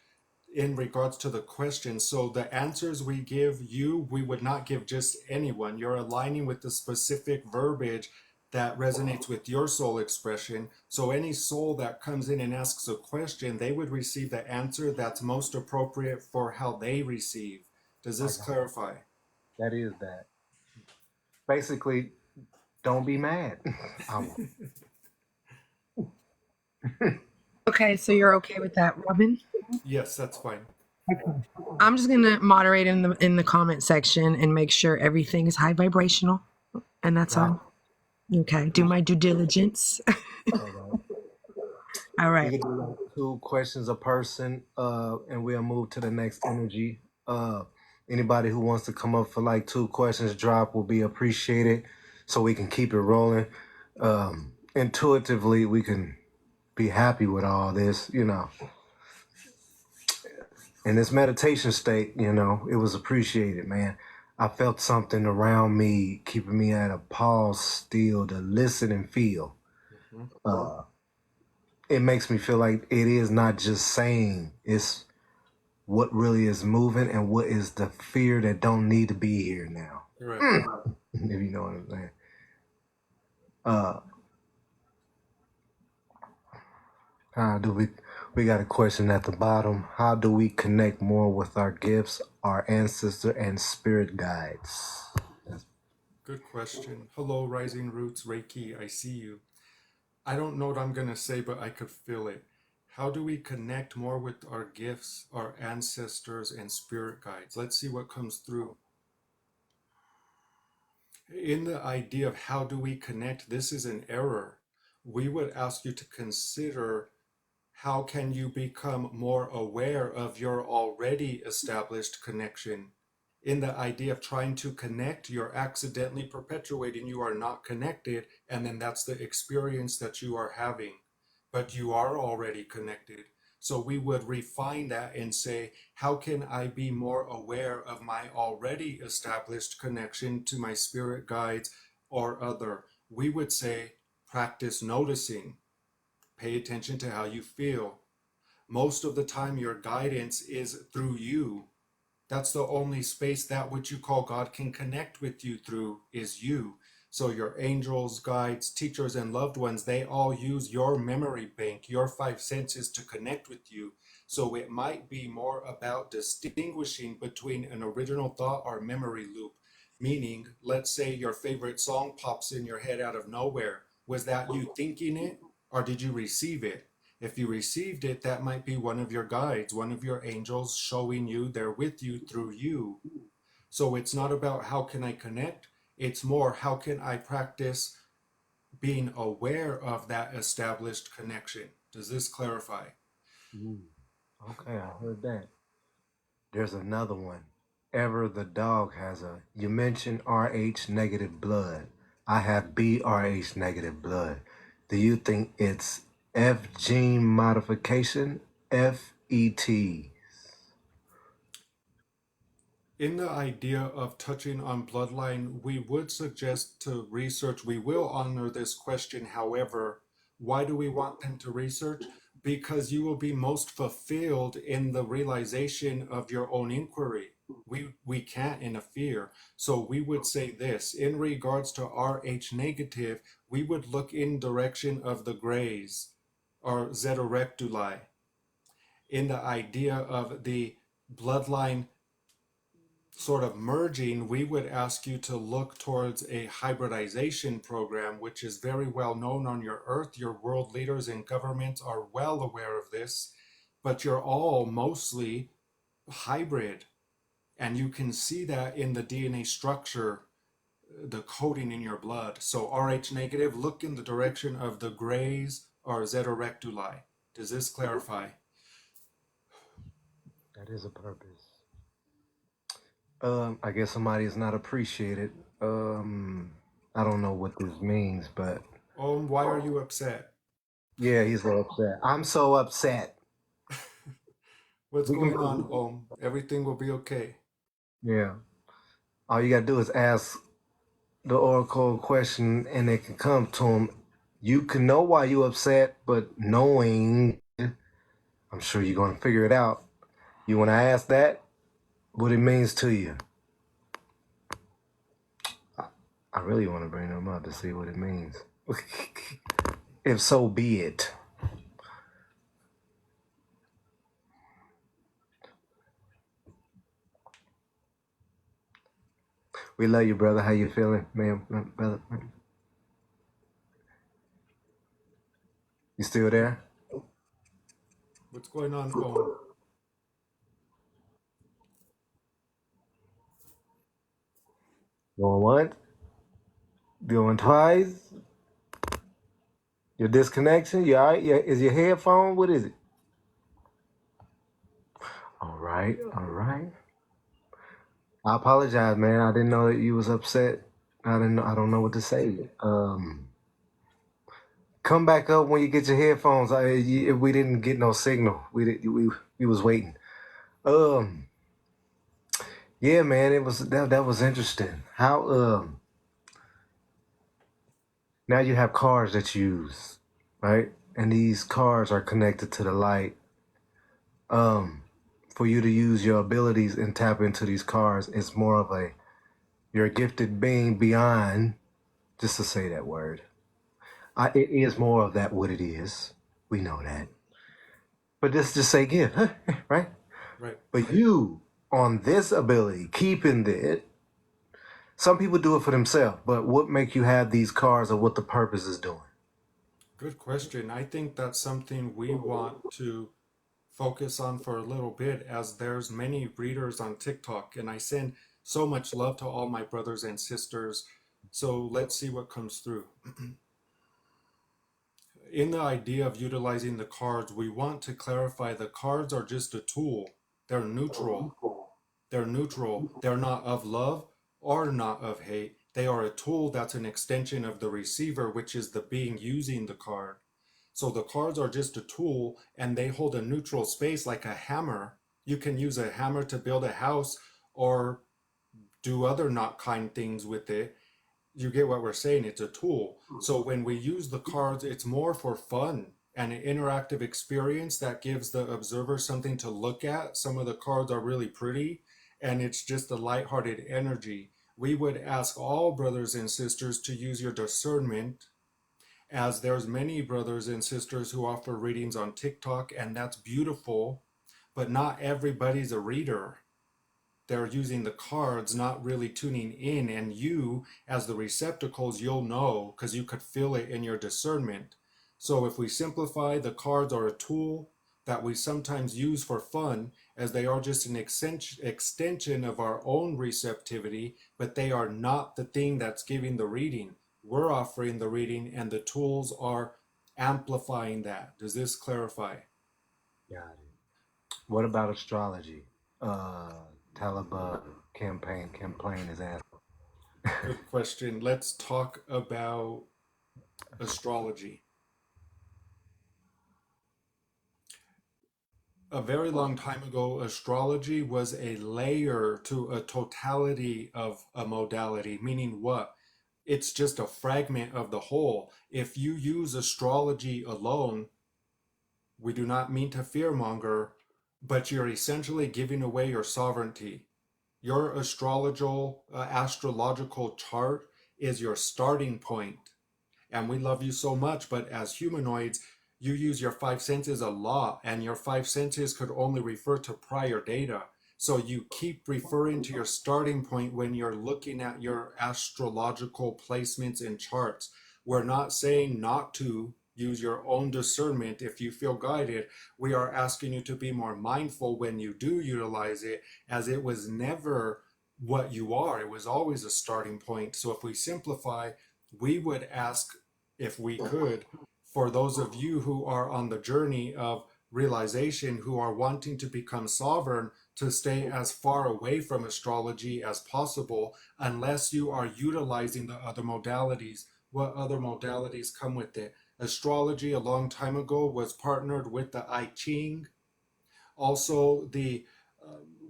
in regards to the questions. So the answers we give you, we would not give just anyone. You're aligning with the specific verbiage that resonates with your soul expression. So any soul that comes in and asks a question, they would receive the answer that's most appropriate for how they receive. Does My this God, clarify? that is that. Basically, don't be mad. I won't. Okay, so you're okay with that, Robin? Yes, that's fine. I'm just gonna moderate in the comment section and make sure everything is high vibrational, and that's Right. all. Okay, do my due diligence. All right. All We right. can do like 2 questions a person, and we'll move to the next energy. Anybody who wants to come up for like 2 questions drop will be appreciated, so we can keep it rolling. Intuitively, we can be happy with all this, In this meditation state, it was appreciated, man. I felt something around me, keeping me at a pause still to listen and feel. Mhm. Uh, it makes me feel like it is not just saying, it's what really is moving and what is the fear that don't need to be here now. Correct. If you know what I'm saying. Uh, how do we got a question at the bottom. How do we connect more with our gifts, our ancestor and spirit guides? Good question. Hello, Rising Roots Reiki. I see you. I don't know what I'm going to say, but I could feel it. How do we connect more with our gifts, our ancestors, and spirit guides? Let's see what comes through. In the idea of how do we connect, this is an error. We would ask you to consider how can you become more aware of your already established connection. In the idea of trying to connect, you're accidentally perpetuating you are not connected, and then that's the experience that you are having. But you are already connected. So we would refine that and say, how can I be more aware of my already established connection to my spirit guides or other? We would say, practice noticing. Pay attention to how you feel. Most of the time, your guidance is through you. That's the only space that which you call God can connect with you through is you. So your angels, guides, teachers, and loved ones, they all use your memory bank, your 5 senses to connect with you. So it might be more about distinguishing between an original thought or memory loop. Meaning, let's say your favorite song pops in your head out of nowhere. Was that you thinking it, or did you receive it? If you received it, that might be one of your guides, one of your angels showing you they're with you through you. So it's not about how can I connect, it's more how can I practice being aware of that established connection. Does this clarify? Okay, I heard that. There's another one. Ever the dog has a. You mentioned RH negative blood. I have BRH negative blood. Do you think it's F gene modification? FET. In the idea of touching on bloodline, we would suggest to research. We will honor this question. However, why do we want them to research? Because you will be most fulfilled in the realization of your own inquiry. We can't interfere. So we would say this in regards to RH negative, we would look in direction of the grays or zeterectuli in the idea of the bloodline sort of merging, we would ask you to look towards a hybridization program, which is very well known on your earth. Your world leaders and governments are well aware of this, but you're all mostly hybrid. And you can see that in the DNA structure, the coding in your blood. So Rh negative, look in the direction of the grays or zeta rectuli. Does this clarify? That is a purpose. I guess somebody is not appreciated. I don't know what this means, but Why are you upset? yeah, he's so upset. I'm so upset. What's We can, going on, Everything will be okay. yeah. All you gotta do is ask the Oracle a question, and it can come to him. You can know why you upset, but knowing, I'm sure you're gonna figure it out. You want to ask that what it means to you. I really want to bring them up to see what it means. If so be it. We love you, brother. How you feeling, man, brother? You still there? What's going on, Going once? Going twice? Your disconnection? You all right? Yeah. Is your headphone? What is it? All right. All right. I apologize, man. I didn't know that you was upset. I didn't know. I don't know what to say. Come back up when you get your headphones. We didn't get no signal. We was waiting. Um. Yeah, man. It was that was interesting. How now you have cars that you use, right? And these cars are connected to the light. For you to use your abilities and tap into these cars, it's more of a you're a gifted being beyond, just to say that word. It is more of that what it is. We know that. But let's just say gift, right? Right. But you on this ability, keeping it. Some people do it for themselves, but what make you have these cars or what the purpose is doing? Good question. I think that's something we want to focus on for a little bit, as there's many readers on TikTok, and I send so much love to all my brothers and sisters. So let's see what comes through. In the idea of utilizing the cards, we want to clarify the cards are just a tool. They're neutral. They're neutral. They're not of love or not of hate. They are a tool that's an extension of the receiver, which is the being using the card. So the cards are just a tool, and they hold a neutral space like a hammer. You can use a hammer to build a house or do other not kind things with it. You get what we're saying? It's a tool. So when we use the cards, it's more for fun and an interactive experience that gives the observer something to look at. Some of the cards are really pretty, and it's just a lighthearted energy. We would ask all brothers and sisters to use your discernment, as there's many brothers and sisters who offer readings on TikTok, and that's beautiful, but not everybody's a reader. They're using the cards, not really tuning in, and you, as the receptacles, you'll know because you could feel it in your discernment. So if we simplify, the cards are a tool that we sometimes use for fun, as they are just an extension of our own receptivity, but they are not the thing that's giving the reading. We're offering the reading, and the tools are amplifying that. Does this clarify? Got it. What about astrology? Taliban campaign is asking. Good question. Let's talk about astrology. A very long time ago, astrology was a layer to a totality of a modality, meaning what? It's just a fragment of the whole. If you use astrology alone, we do not mean to fearmonger, but you're essentially giving away your sovereignty. Your astrological chart is your starting point. And we love you so much, but as humanoids, you use your five senses a lot, and your five senses could only refer to prior data. So you keep referring to your starting point when you're looking at your astrological placements and charts. We're not saying not to. use your own discernment if you feel guided. We are asking you to be more mindful when you do utilize it, as it was never what you are. It was always a starting point. So if we simplify, we would ask, if we could, for those of you who are on the journey of realization, who are wanting to become sovereign, to stay as far away from astrology as possible, unless you are utilizing the other modalities. What other modalities come with it? Astrology a long time ago was partnered with the I Ching. Also, the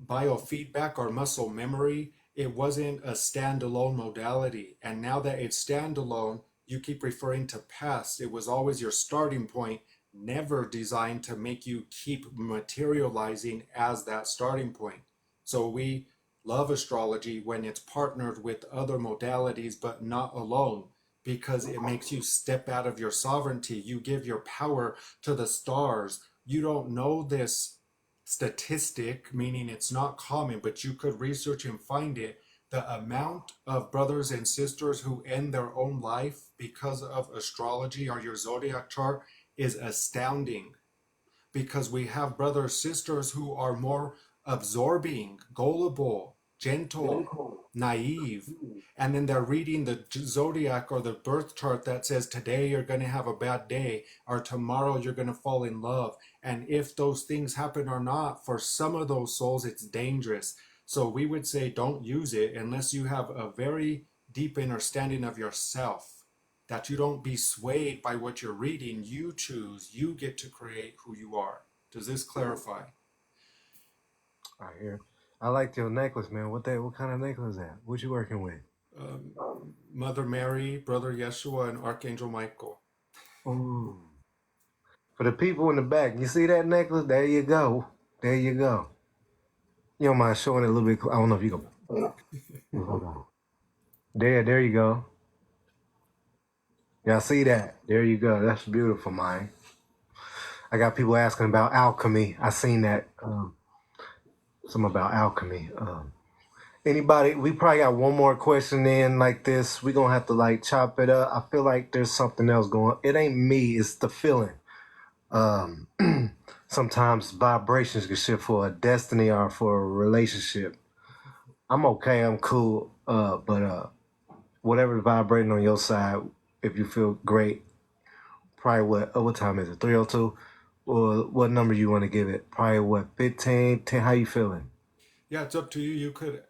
biofeedback or muscle memory, it wasn't a standalone modality. And now that it's standalone, you keep referring to past. It was always your starting point, never designed to make you keep materializing as that starting point. So we love astrology when it's partnered with other modalities, but not alone, because it makes you step out of your sovereignty. You give your power to the stars. You don't know this statistic, meaning it's not common, but you could research and find it. The amount of brothers and sisters who end their own life because of astrology or your zodiac chart is astounding, because we have brothers, sisters who are more absorbing, gullible, gentle, naive, and then they're reading the zodiac or the birth chart that says today you're going to have a bad day or tomorrow you're going to fall in love. And if those things happen or not, for some of those souls, it's dangerous. So we would say don't use it unless you have a very deep understanding of yourself, that you don't be swayed by what you're reading. You choose, you get to create who you are. Does this clarify? I hear. I like your necklace, man. What kind of necklace is that? What you working with? Um, Mother Mary, Brother Yeshua, and Archangel Michael. Ooh. For the people in the back, you see that necklace? There you go. There you go. You don't mind showing it a little bit? I don't know if you can. Hold on. There you go. Y'all see that? There you go. That's beautiful, man. I got people asking about alchemy. I seen that. Some about alchemy. Anybody? We probably got one more question in like this. We gonna have to like chop it up. I feel like there's something else going. It ain't me. It's the feeling. Um, Sometimes vibrations can shift for a destiny or for a relationship. I'm okay. I'm cool. But whatever's vibrating on your side, if you feel great, probably what time is it? 3:02. Or what number you want to give it? Probably what 15, 10. How you feeling? Yeah, it's up to you. You could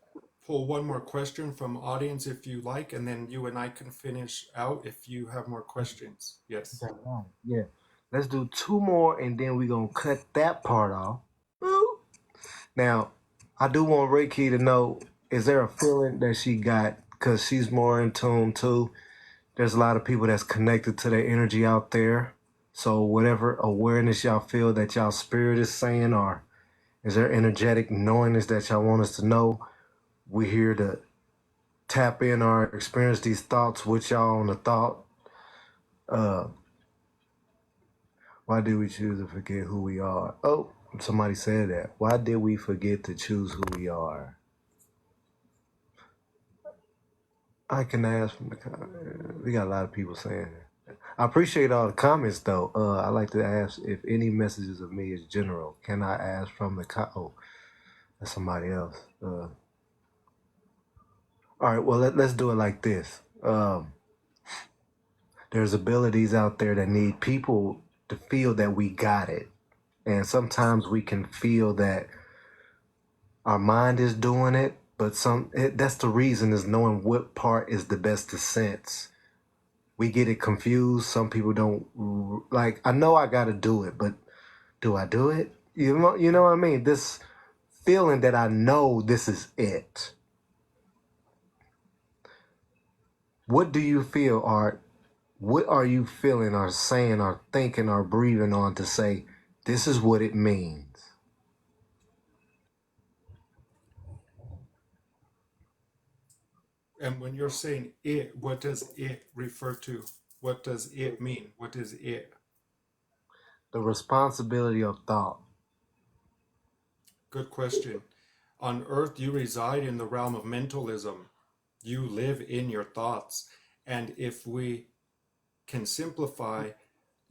pull one more question from audience if you like, and then you and I can finish out if you have more questions. Yes. Right. Yeah. Let's do two more and then we gonna cut that part off. Woo. Now, I do want Reiki to know, is there a feeling that she got? Because she's more in tune too. There's a lot of people that's connected to their energy out there. So whatever awareness y'all feel that y'all spirit is saying, or is there energetic knowingness that y'all want us to know? We're here to tap in or experience these thoughts with y'all on the thought. Uh, why did we choose to forget who we are? Oh, somebody said that. Why did we forget to choose who we are? I can ask from the we got a lot of people saying that. I appreciate all the comments though. I like to ask if any messages of me is general. Can I ask from the oh, that's somebody else. All right, well let's do it like this. There's abilities out there that need people to feel that we got it, and sometimes we can feel that our mind is doing it, but that's the reason is knowing what part is the best to sense. We get it confused. Some people don't like. I know I got to do it, but do I do it? You know what I mean? This feeling that I know this is it. What do you feel, Art? What are you feeling, or saying, or thinking, or breathing on to say this is what it means? And when you're saying it, what does it refer to? What does it mean? What is it? The responsibility of thought. Good question. On earth, you reside in the realm of mentalism. You live in your thoughts. And if we can simplify,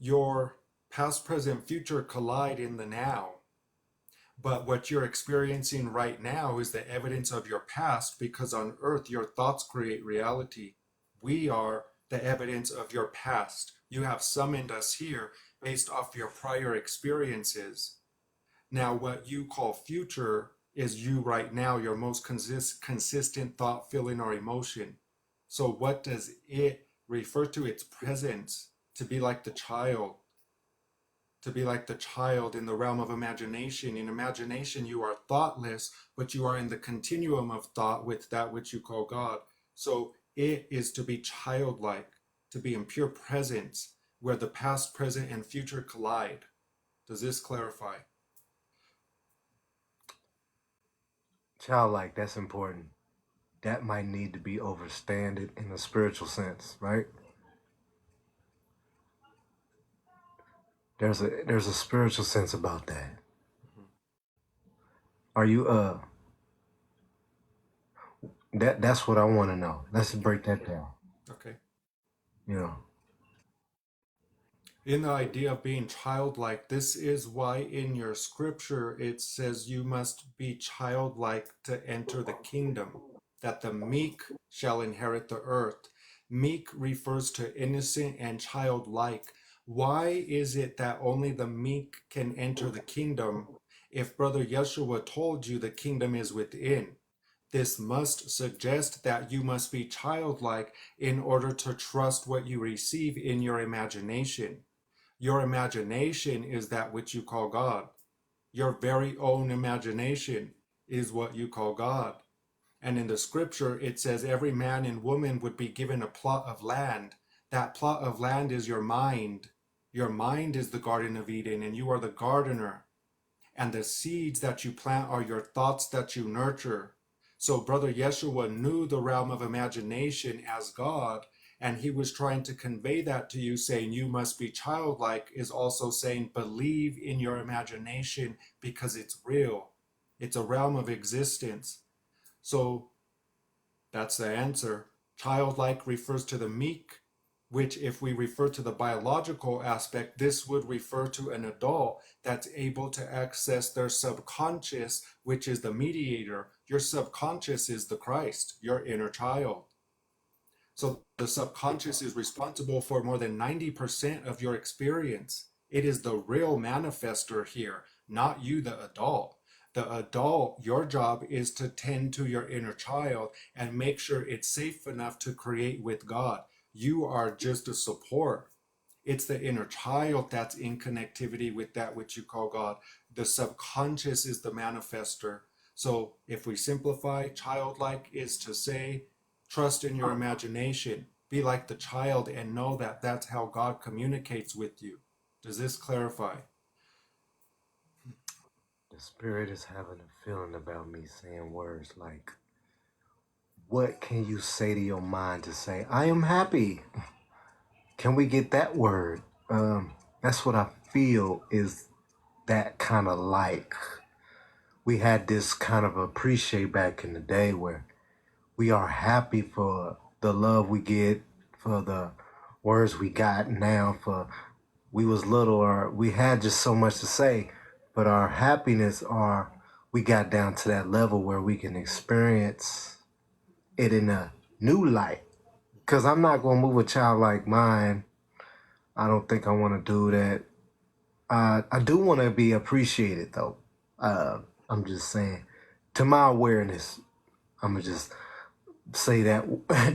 your past, present, future collide in the now. But what you're experiencing right now is the evidence of your past, because on earth your thoughts create reality. We are the evidence of your past. You have summoned us here based off your prior experiences. Now, what you call future is you right now, your most consistent thought, feeling, or emotion. So, what does it refer to? Its presence, to be like the child, to be like the child in the realm of imagination. In imagination, you are thoughtless, but you are in the continuum of thought with that which you call God. So it is to be childlike, to be in pure presence, where the past, present, and future collide. Does this clarify? Childlike, that's important. That might need to be overstanded in a spiritual sense, right? There's a spiritual sense about that. Mhm. Are you that's what I want to know. Let's break that down. Okay. You know, In the idea of being childlike, this is why in your scripture it says you must be childlike to enter the kingdom, that the meek shall inherit the earth. Meek refers to innocent and childlike. Why is it that only the meek can enter the kingdom if Brother Yeshua told you the kingdom is within? This must suggest that you must be childlike in order to trust what you receive in your imagination. Your imagination is that which you call God. Your very own imagination is what you call God. And in the scripture, it says every man and woman would be given a plot of land. That plot of land is your mind. Your mind is the Garden of Eden, and you are the gardener. And the seeds that you plant are your thoughts that you nurture. So, Brother Yeshua knew the realm of imagination as God, and he was trying to convey that to you, saying you must be childlike, is also saying believe in your imagination because it's real. It's a realm of existence. So, that's the answer. Childlike refers to the meek, which, if we refer to the biological aspect, this would refer to an adult that's able to access their subconscious, which is the mediator. Your subconscious is the Christ, your inner child. So the subconscious is responsible for more than 90% of your experience. It is the real manifester here, not you, the adult. The adult, your job is to tend to your inner child and make sure it's safe enough to create with God. You are just a support. It's the inner child that's in connectivity with that which you call God. The subconscious is the manifester. So if we simplify, childlike is to say, trust in your imagination. Be like the child and know that that's how God communicates with you. Does this clarify? the spirit is having a feeling about me saying words like, "What can you say to your mind to say I am happy?" Can we get that word? That's what I feel is that kind of like we had this kind of appreciate back in the day where we are happy for the love we get, for the words we got now, for we was little or we had just so much to say, but our happiness are we got down to that level where we can experience it in a new light. Cause I'm not gonna move a child like mine. I don't think I want to do that. I do want to be appreciated though. I'm just saying, to my awareness, I'm gonna just say that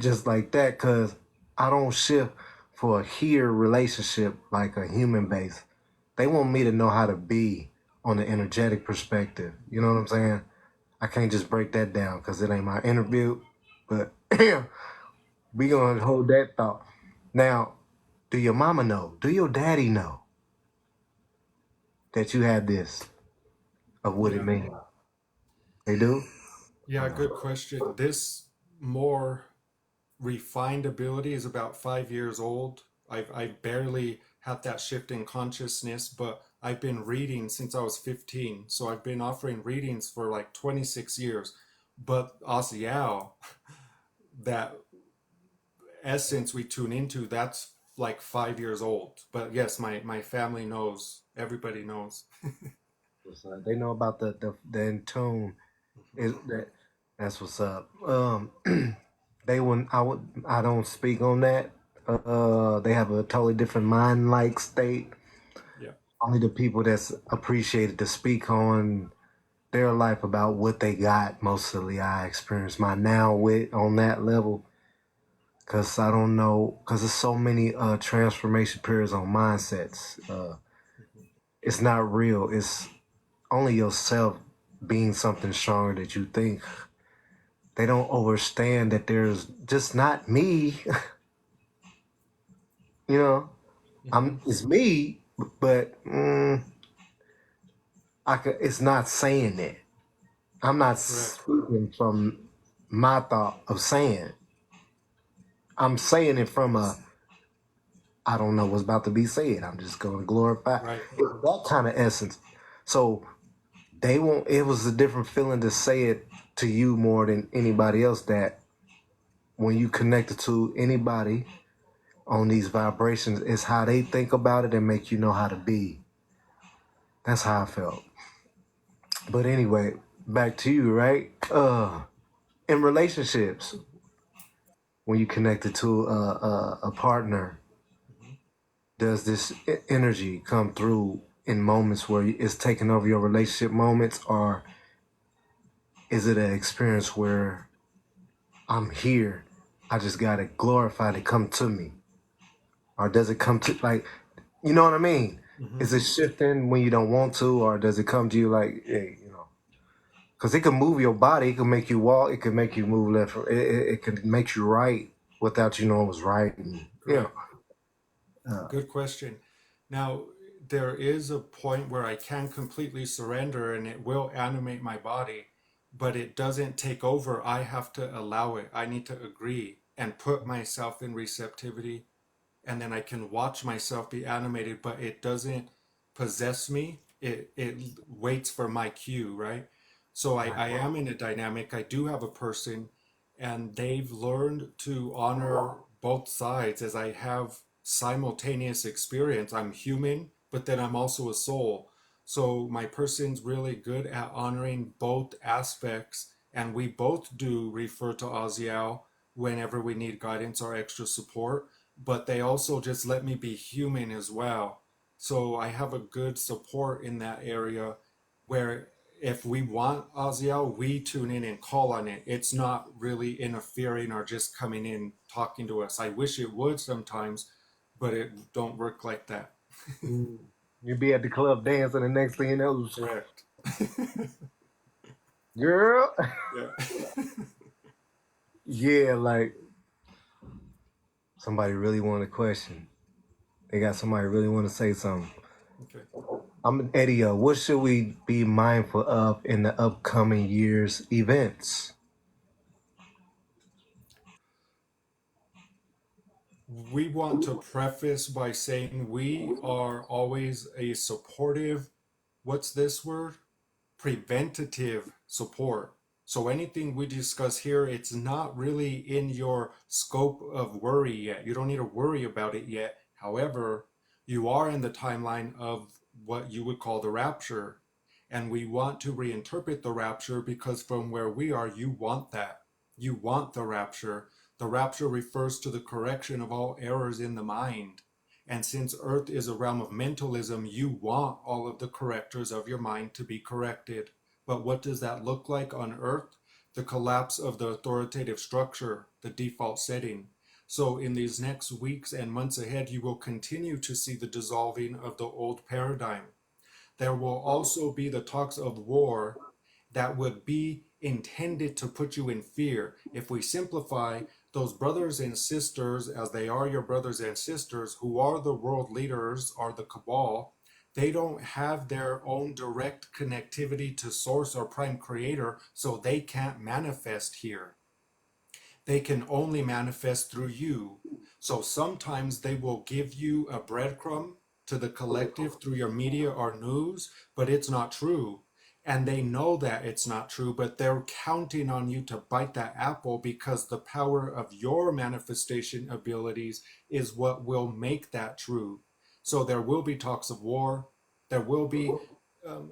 just like that, cause I don't shift for a here relationship like a human base. They want me to know how to be on the energetic perspective. You know what I'm saying? I can't just break that down because it ain't my interview. But we gonna hold that thought. Now, do your mama know? Do your daddy know that you have this of what it Yeah. means? They do? Yeah, good question. This more refined ability is about 5 years old. I've barely had that shift in consciousness, but I've been reading since I was 15. So I've been offering readings for like 26 years. But Asiao, that essence we tune into, that's like 5 years old. But yes, my family knows. Everybody knows. They know about the in tune. Is that that's what's up. They wouldn't. I don't speak on that. They have a totally different mind like state. Yeah. Only the people that's appreciated to speak on their life about what they got. Mostly, I experience my now with on that level. Cause I don't know. Cause there's so many transformation periods on mindsets. It's not real. It's only yourself being something stronger that you think. They don't understand that there's just not me. You know, Hmm. it's me, but it's not saying it. I'm not Correct. speaking from my thought of saying. I'm saying it from a I don't know what's about to be said. I'm just going to glorify Right. that kind of essence. So they won't. It was a different feeling to say it to you more than anybody else. That when you connected to anybody on these vibrations, it's how they think about it and make you know how to be. That's how I felt. But anyway, back to you, right? In relationships, when you connected to a partner, Hmm. does this energy come through in moments where it's taking over your relationship moments, or is it an experience where I'm here, I just gotta glorify to come to me, or does it come to like, you know what I mean? Hmm. Is it shifting when you don't want to, or does it come to you like, hey, you know? Because it can move your body, it can make you walk, it can make you move left, it can make you right without you know it was right, and you know. Correct. Good question. Now, there is a point where I can completely surrender and it will animate my body, but it doesn't take over. I have to allow it. I need to agree and put myself in receptivity, and then I can watch myself be animated, but it doesn't possess me. It waits for my cue, right? So I am in a dynamic. I do have a person, and they've learned to honor both sides as I have simultaneous experience. I'm human, but then I'm also a soul. So my person's really good at honoring both aspects, and we both do refer to Aziel whenever we need guidance or extra support, but they also just let me be human as well. So I have a good support in that area where if we want Aziel, we tune in and call on it. It's not really interfering or just coming in talking to us. I wish it would sometimes, but it don't work like that. Mm. You be at the club dancing, and next thing you know, Correct. girl, Yeah. yeah, like somebody really want a question. They got somebody really want to say something. Okay. I'm Eddie. What should we be mindful of in the upcoming year's events? We want to preface by saying we are always a supportive, what's this word? Preventative support. So anything we discuss here, it's not really in your scope of worry yet. You don't need to worry about it yet. However, you are in the timeline of what you would call the rapture. And we want to reinterpret the rapture because from where we are, you want that. You want the rapture. The rapture refers to the correction of all errors in the mind. And since Earth is a realm of mentalism, you want all of the correctors of your mind to be corrected. But what does that look like on Earth? The collapse of the authoritative structure, the default setting. So, in these next weeks and months ahead, you will continue to see the dissolving of the old paradigm. There will also be the talks of war that would be intended to put you in fear. If we simplify, those brothers and sisters, as they are your brothers and sisters, who are the world leaders, are the cabal, they don't have their own direct connectivity to source or prime creator, so they can't manifest here. They can only manifest through you. So sometimes they will give you a breadcrumb to the collective through your media or news, but it's not true. and they know that it's not true, but they're counting on you to bite that apple because the power of your manifestation abilities is what will make that true. So there will be talks of war. There will be um,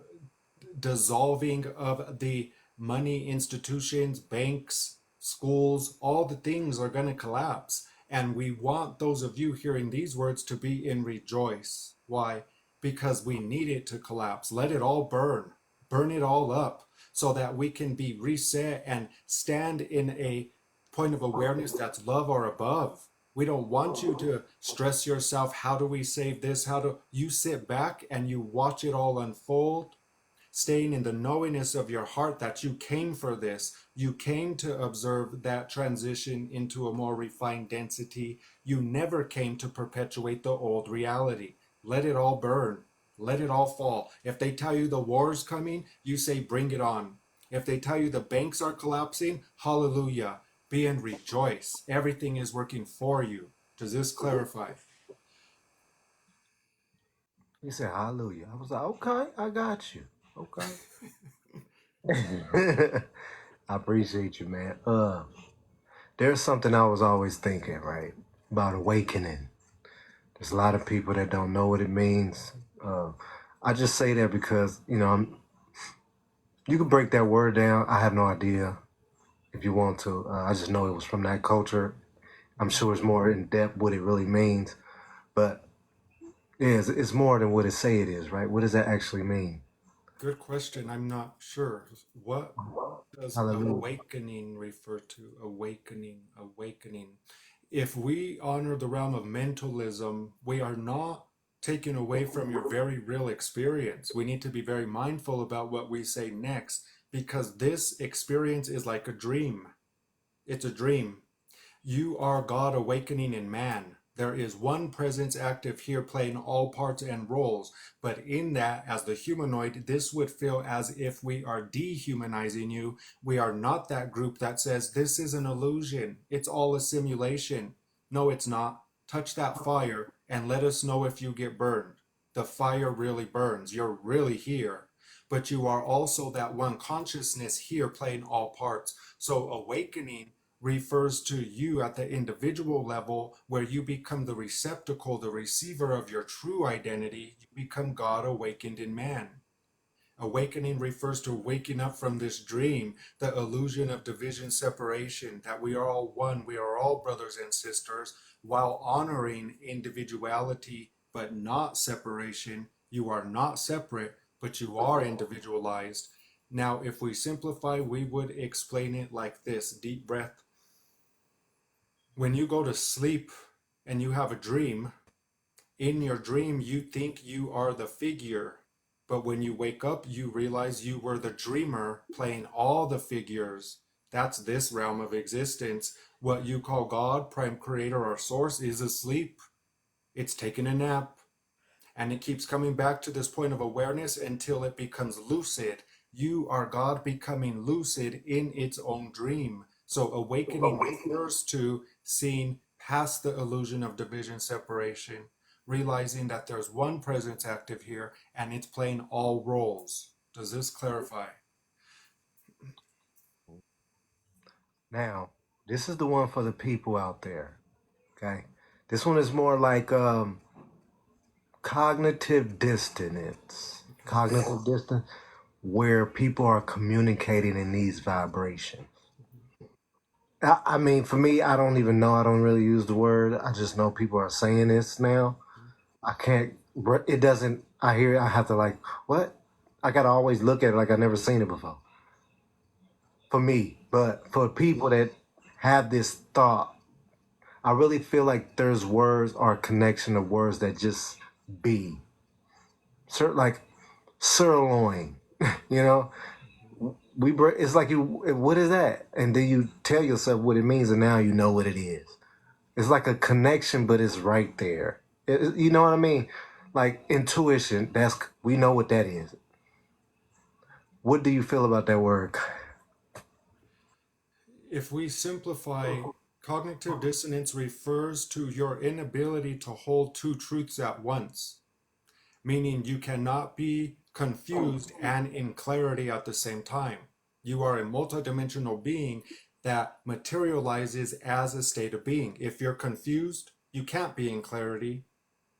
dissolving of the money institutions, banks, schools, all the things are going to collapse. And we want those of you hearing these words to be in rejoice. Why? Because we need it to collapse. Let it all burn. Burn it all up so that we can be reset and stand in a point of awareness that's love or above. We don't want you to stress yourself. How do we save this? How do you sit back and you watch it all unfold, staying in the knowingness of your heart that you came for this. You came to observe that transition into a more refined density. You never came to perpetuate the old reality. Let it all burn. Let it all fall. If they tell you the war is coming, you say, bring it on. If they tell you the banks are collapsing, hallelujah. Be and rejoice. Everything is working for you. Does this clarify? He said, hallelujah. I was like, okay, I got you. Okay. I appreciate you, man. There's something I was always thinking, right? About awakening. There's a lot of people that don't know what it means. Uh, I just say that because, you can break that word down. I have no idea if you want to. I just know it was from that culture. I'm sure it's more in depth what it really means. But yeah, it's more than what it say it is, right? What does that actually mean? Good question. I'm not sure. What does Hallelujah. awakening refer to? Awakening, awakening. If we honor the realm of mentalism, we are not taken away from your very real experience. We need to be very mindful about what we say next because this experience is like a dream. It's a dream. You are God awakening in man. There is one presence active here playing all parts and roles, but in that, as the humanoid, this would feel as if we are dehumanizing you. We are not that group that says this is an illusion, it's all a simulation. No, it's not. Touch that fire and let us know if you get burned. The fire really burns. You're really here. But you are also that one consciousness here playing all parts. So awakening refers to you at the individual level where you become the receptacle, the receiver of your true identity. You become God awakened in man. Awakening refers to waking up from this dream, the illusion of division, separation, that we are all one, we are all brothers and sisters, while honoring individuality but not separation. You are not separate, but you are individualized. Now, if we simplify, we would explain it like this. Deep breath. When you go to sleep and you have a dream, in your dream you think you are the figure, but when you wake up, you realize you were the dreamer playing all the figures. That's this realm of existence. What you call God, prime creator, or source is asleep. It's taking a nap. And it keeps coming back to this point of awareness until it becomes lucid. You are God becoming lucid in its own dream. So awakening refers to seeing past the illusion of division, separation, realizing that there's one presence active here and it's playing all roles. Does this clarify? Now, this is the one for the people out there. Okay. This one is more like cognitive dissonance. Okay. Cognitive distance, where people are communicating in these vibrations. I mean, for me, I don't even know. I don't really use the word. I just know people are saying this now. I can't. It doesn't. I hear. I have to like what? I gotta always look at it like I've never seen it before. For me, but for people that have this thought, I really feel like there's words or a connection of words that just be. Like sirloin, you know. It's like you. What is that? And then you tell yourself what it means, and now you know what it is. It's like a connection, but it's right there. You know what I mean? Like intuition. We know what that is. What do you feel about that word? If we simplify, cognitive dissonance refers to your inability to hold two truths at once, meaning you cannot be confused and in clarity at the same time. You are a multidimensional being that materializes as a state of being. If you're confused, you can't be in clarity.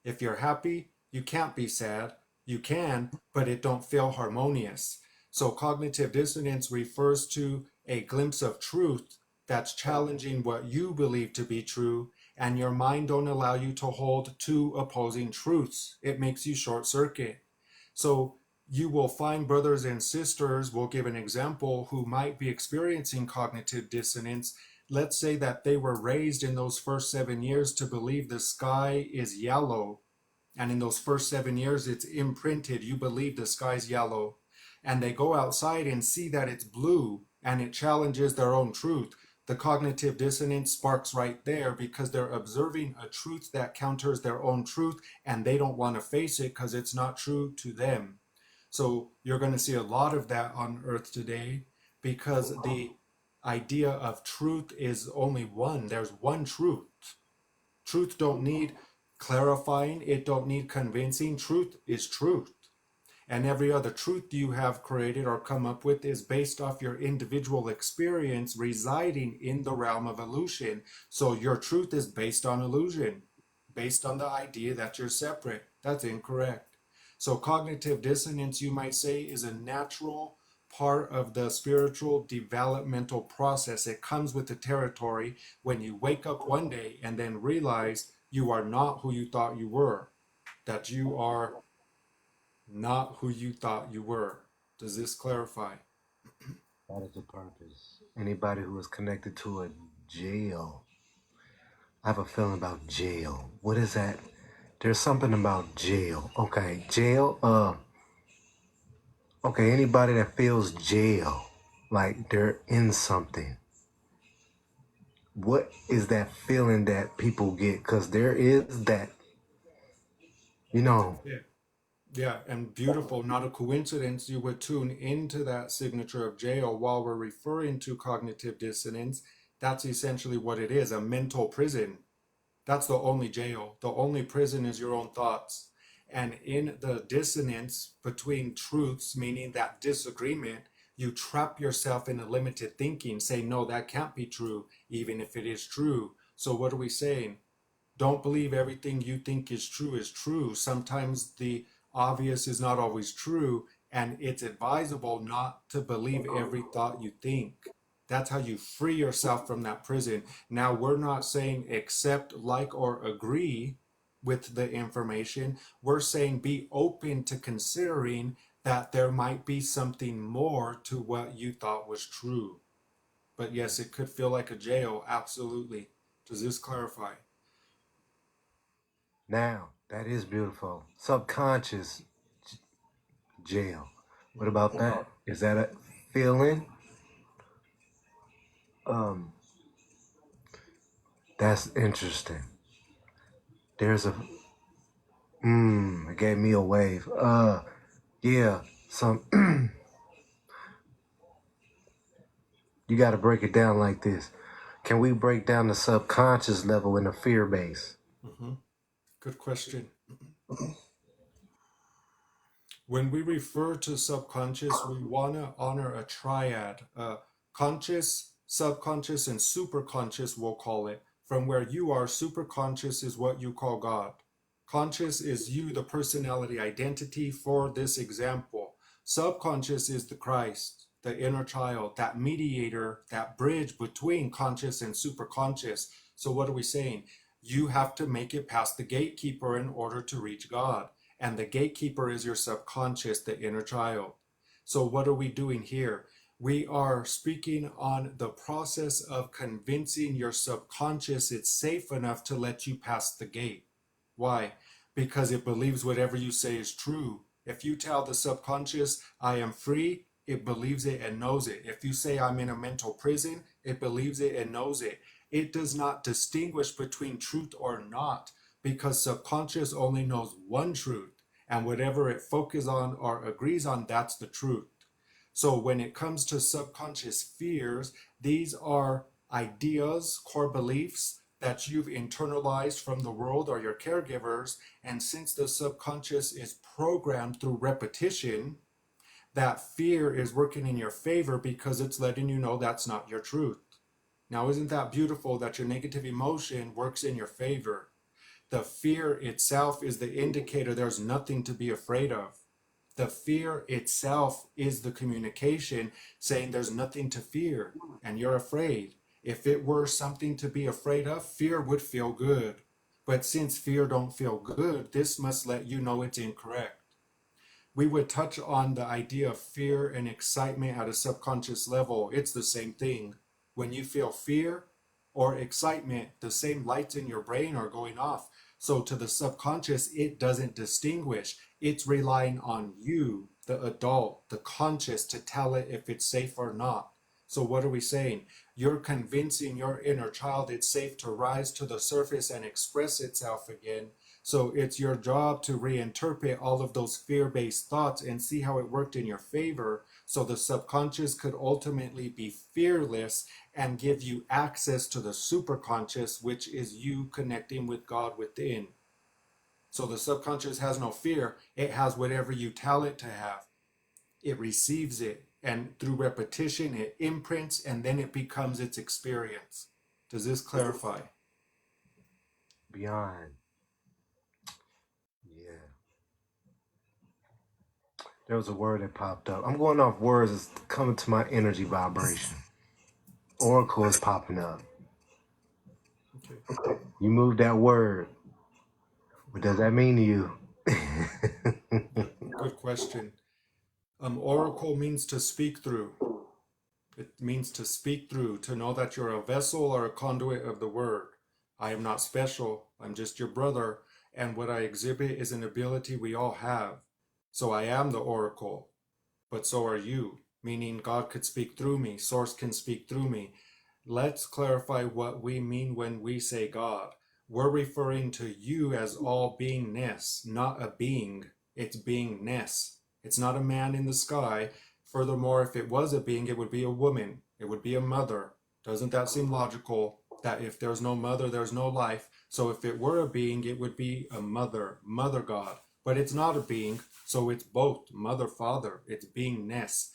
If you're happy, you can't be sad. You can, but it don't feel harmonious. So cognitive dissonance refers to a glimpse of truth that's challenging what you believe to be true, and your mind don't allow you to hold two opposing truths. It makes you short circuit. So you will find brothers and sisters, we'll give an example, who might be experiencing cognitive dissonance. Let's say that they were raised in those first 7 years to believe the sky is yellow. And in those first 7 years, it's imprinted. You believe the sky's yellow. And they go outside and see that it's blue, and it challenges their own truth. The cognitive dissonance sparks right there because they're observing a truth that counters their own truth, and they don't want to face it because it's not true to them. So you're going to see a lot of that on earth today because the idea of truth is only one. There's one truth. Truth don't need clarifying, it don't need convincing. Truth is truth. And every other truth you have created or come up with is based off your individual experience residing in the realm of illusion. So your truth is based on illusion, based on the idea that you're separate. That's incorrect. So cognitive dissonance, you might say, is a natural part of the spiritual developmental process. It comes with the territory when you wake up one day and then realize you are not who you thought you were, that you are not who you thought you were. Does this clarify? That is the purpose. Anybody who is connected to a jail, I have a feeling about jail. What is that? There's something about jail. Okay, jail. Okay, anybody that feels jail, like they're in something. What is that feeling that people get? Because there is that, you know. Yeah. Yeah, and beautiful, not a coincidence, you would tune into that signature of jail while we're referring to cognitive dissonance. That's essentially what it is, a mental prison. That's the only jail. The only prison is your own thoughts. And in the dissonance between truths, meaning that disagreement, you trap yourself in a limited thinking, say, no, that can't be true, even if it is true. So what are we saying? Don't believe everything you think is true is true. Sometimes the obvious is not always true, and it's advisable not to believe every thought you think. That's how you free yourself from that prison. Now, we're not saying accept, like, or agree with the information. We're saying be open to considering that there might be something more to what you thought was true. But yes, it could feel like a jail. Absolutely. Does this clarify? Now, that is beautiful. Subconscious jail. What about that? Is that a feeling? Um, that's interesting. There's a it gave me a wave. Yeah, some you got to break it down like this. Can we break down the subconscious level in the fear base? Mhm. Good question. When we refer to subconscious, we want to honor a triad. Conscious, subconscious, and superconscious, we'll call it. From where you are, superconscious is what you call God. Conscious is you, the personality identity for this example. Subconscious is the Christ, the inner child, that mediator, that bridge between conscious and superconscious. So what are we saying? You have to make it past the gatekeeper in order to reach God. And the gatekeeper is your subconscious, the inner child. So what are we doing here? We are speaking on the process of convincing your subconscious it's safe enough to let you pass the gate. Why? Because it believes whatever you say is true. If you tell the subconscious, I am free, it believes it and knows it. If you say I'm in a mental prison, it believes it and knows it. It does not distinguish between truth or not because subconscious only knows one truth, and whatever it focuses on or agrees on, that's the truth. So when it comes to subconscious fears, these are ideas, core beliefs that you've internalized from the world or your caregivers. And since the subconscious is programmed through repetition, that fear is working in your favor because it's letting you know that's not your truth. Now, isn't that beautiful that your negative emotion works in your favor? The fear itself is the indicator there's nothing to be afraid of. The fear itself is the communication saying there's nothing to fear and you're afraid. If it were something to be afraid of, fear would feel good. But since fear don't feel good, this must let you know it's incorrect. We would touch on the idea of fear and excitement at a subconscious level. It's the same thing. When you feel fear or excitement, the same lights in your brain are going off. So to the subconscious, it doesn't distinguish. It's relying on you, the adult, the conscious, to tell it if it's safe or not. So what are we saying? You're convincing your inner child it's safe to rise to the surface and express itself again. So it's your job to reinterpret all of those fear-based thoughts and see how it worked in your favor, so the subconscious could ultimately be fearless and give you access to the superconscious, which is you connecting with God within. So the subconscious has no fear. It has whatever you tell it to have. It receives it, and through repetition, it imprints, and then it becomes its experience. Does this clarify? Beyond. Yeah. There was a word that popped up. I'm going off words that's coming to my energy vibration. Oracle is popping up. Okay. You moved that word. What does that mean to you? Good question. Oracle means to speak through. It means to speak through, to know that you're a vessel or a conduit of the word. I am not special. I'm just your brother. And what I exhibit is an ability we all have. So I am the oracle, but so are you, meaning God could speak through me, Source can speak through me. Let's clarify what we mean when we say God. We're referring to you as all beingness, not a being. It's beingness. It's not a man in the sky. Furthermore, if it was a being, it would be a woman. It would be a mother. Doesn't that seem logical? That if there's no mother, there's no life. So if it were a being, it would be a mother, mother God. But it's not a being, so it's both mother, father. It's beingness.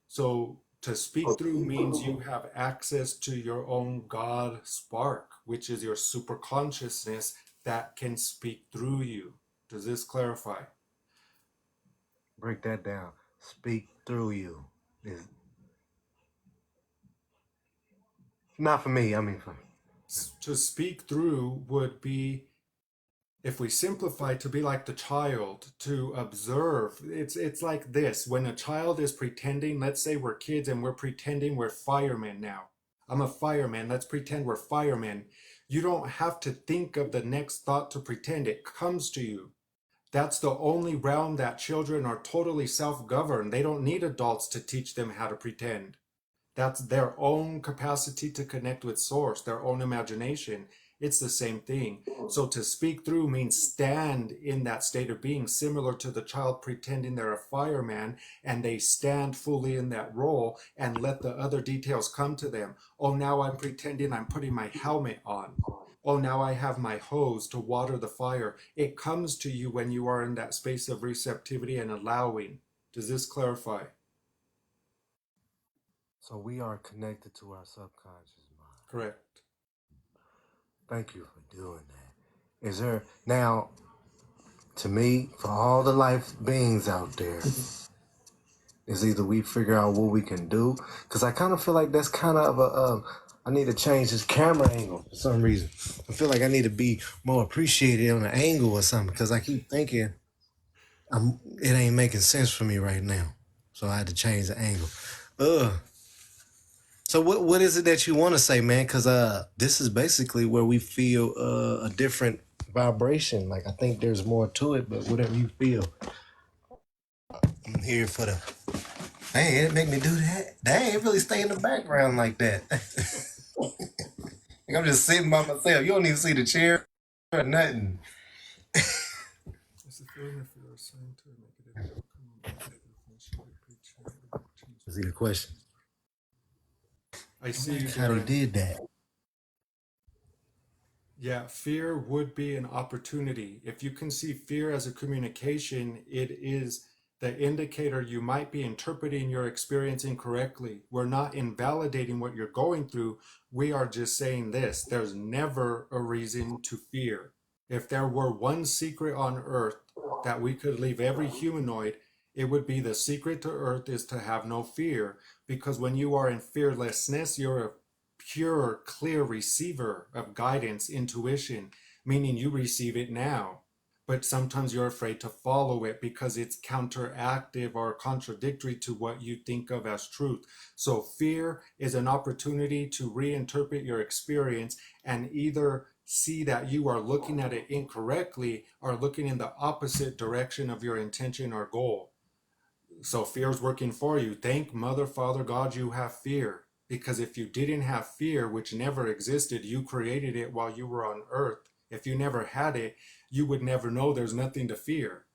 So to speak through means you have access to your own God spark, which is your super consciousness that can speak through you. Does this clarify? Break that down. Speak through you. It's not for me. I mean, for To speak through would be, if we simplify, to be like the child, to observe. It's like this. When a child is pretending, let's say we're kids and we're pretending we're firemen now. I'm a fireman. Let's pretend we're firemen. You don't have to think of the next thought to pretend. It comes to you. That's the only realm that children are totally self-governed. They don't need adults to teach them how to pretend. That's their own capacity to connect with source, their own imagination. It's the same thing. So to speak through means stand in that state of being, similar to the child pretending they're a fireman, and they stand fully in that role and let the other details come to them. Oh, now I'm pretending I'm putting my helmet on. Oh, now I have my hose to water the fire. It comes to you when you are in that space of receptivity and allowing. Does this clarify? so we are connected to our subconscious mind. Correct. Thank you for doing that. Is there now, to me, for all the life beings out there, is either we figure out what we can do, because I kind of feel like that's kind of a I need to change this camera angle for some reason. I feel like I need to be more appreciated on the angle or something, because I keep thinking it ain't making sense for me right now, so I had to change the angle. So what is it that you want to say, man? Because this is basically where we feel a different vibration. Like I think there's more to it, but whatever you feel, I'm here for the. Hey, it make me do that. Dang, it really stay in the background like that. Like I'm just sitting by myself. You don't even see the chair or nothing. Is the feeling if you're assigned to a negative outcome on positive definition by preaching or change See the question. I see you, How they Darren. did that? Yeah, fear would be an opportunity. If you can see fear as a communication, it is the indicator you might be interpreting your experience incorrectly. We're not invalidating what you're going through. We are just saying this. There's never a reason to fear. If there were one secret on earth that we could leave every humanoid, it would be the secret to earth is to have no fear. Because when you are in fearlessness, you're a pure, clear receiver of guidance, intuition, meaning you receive it now. But sometimes you're afraid to follow it because it's counteractive or contradictory to what you think of as truth. So, fear is an opportunity to reinterpret your experience and either see that you are looking at it incorrectly or looking in the opposite direction of your intention or goal. So fear's working for you. Thank Mother, Father, God, you have fear. Because if you didn't have fear, which never existed, you created it while you were on earth. If you never had it, you would never know there's nothing to fear.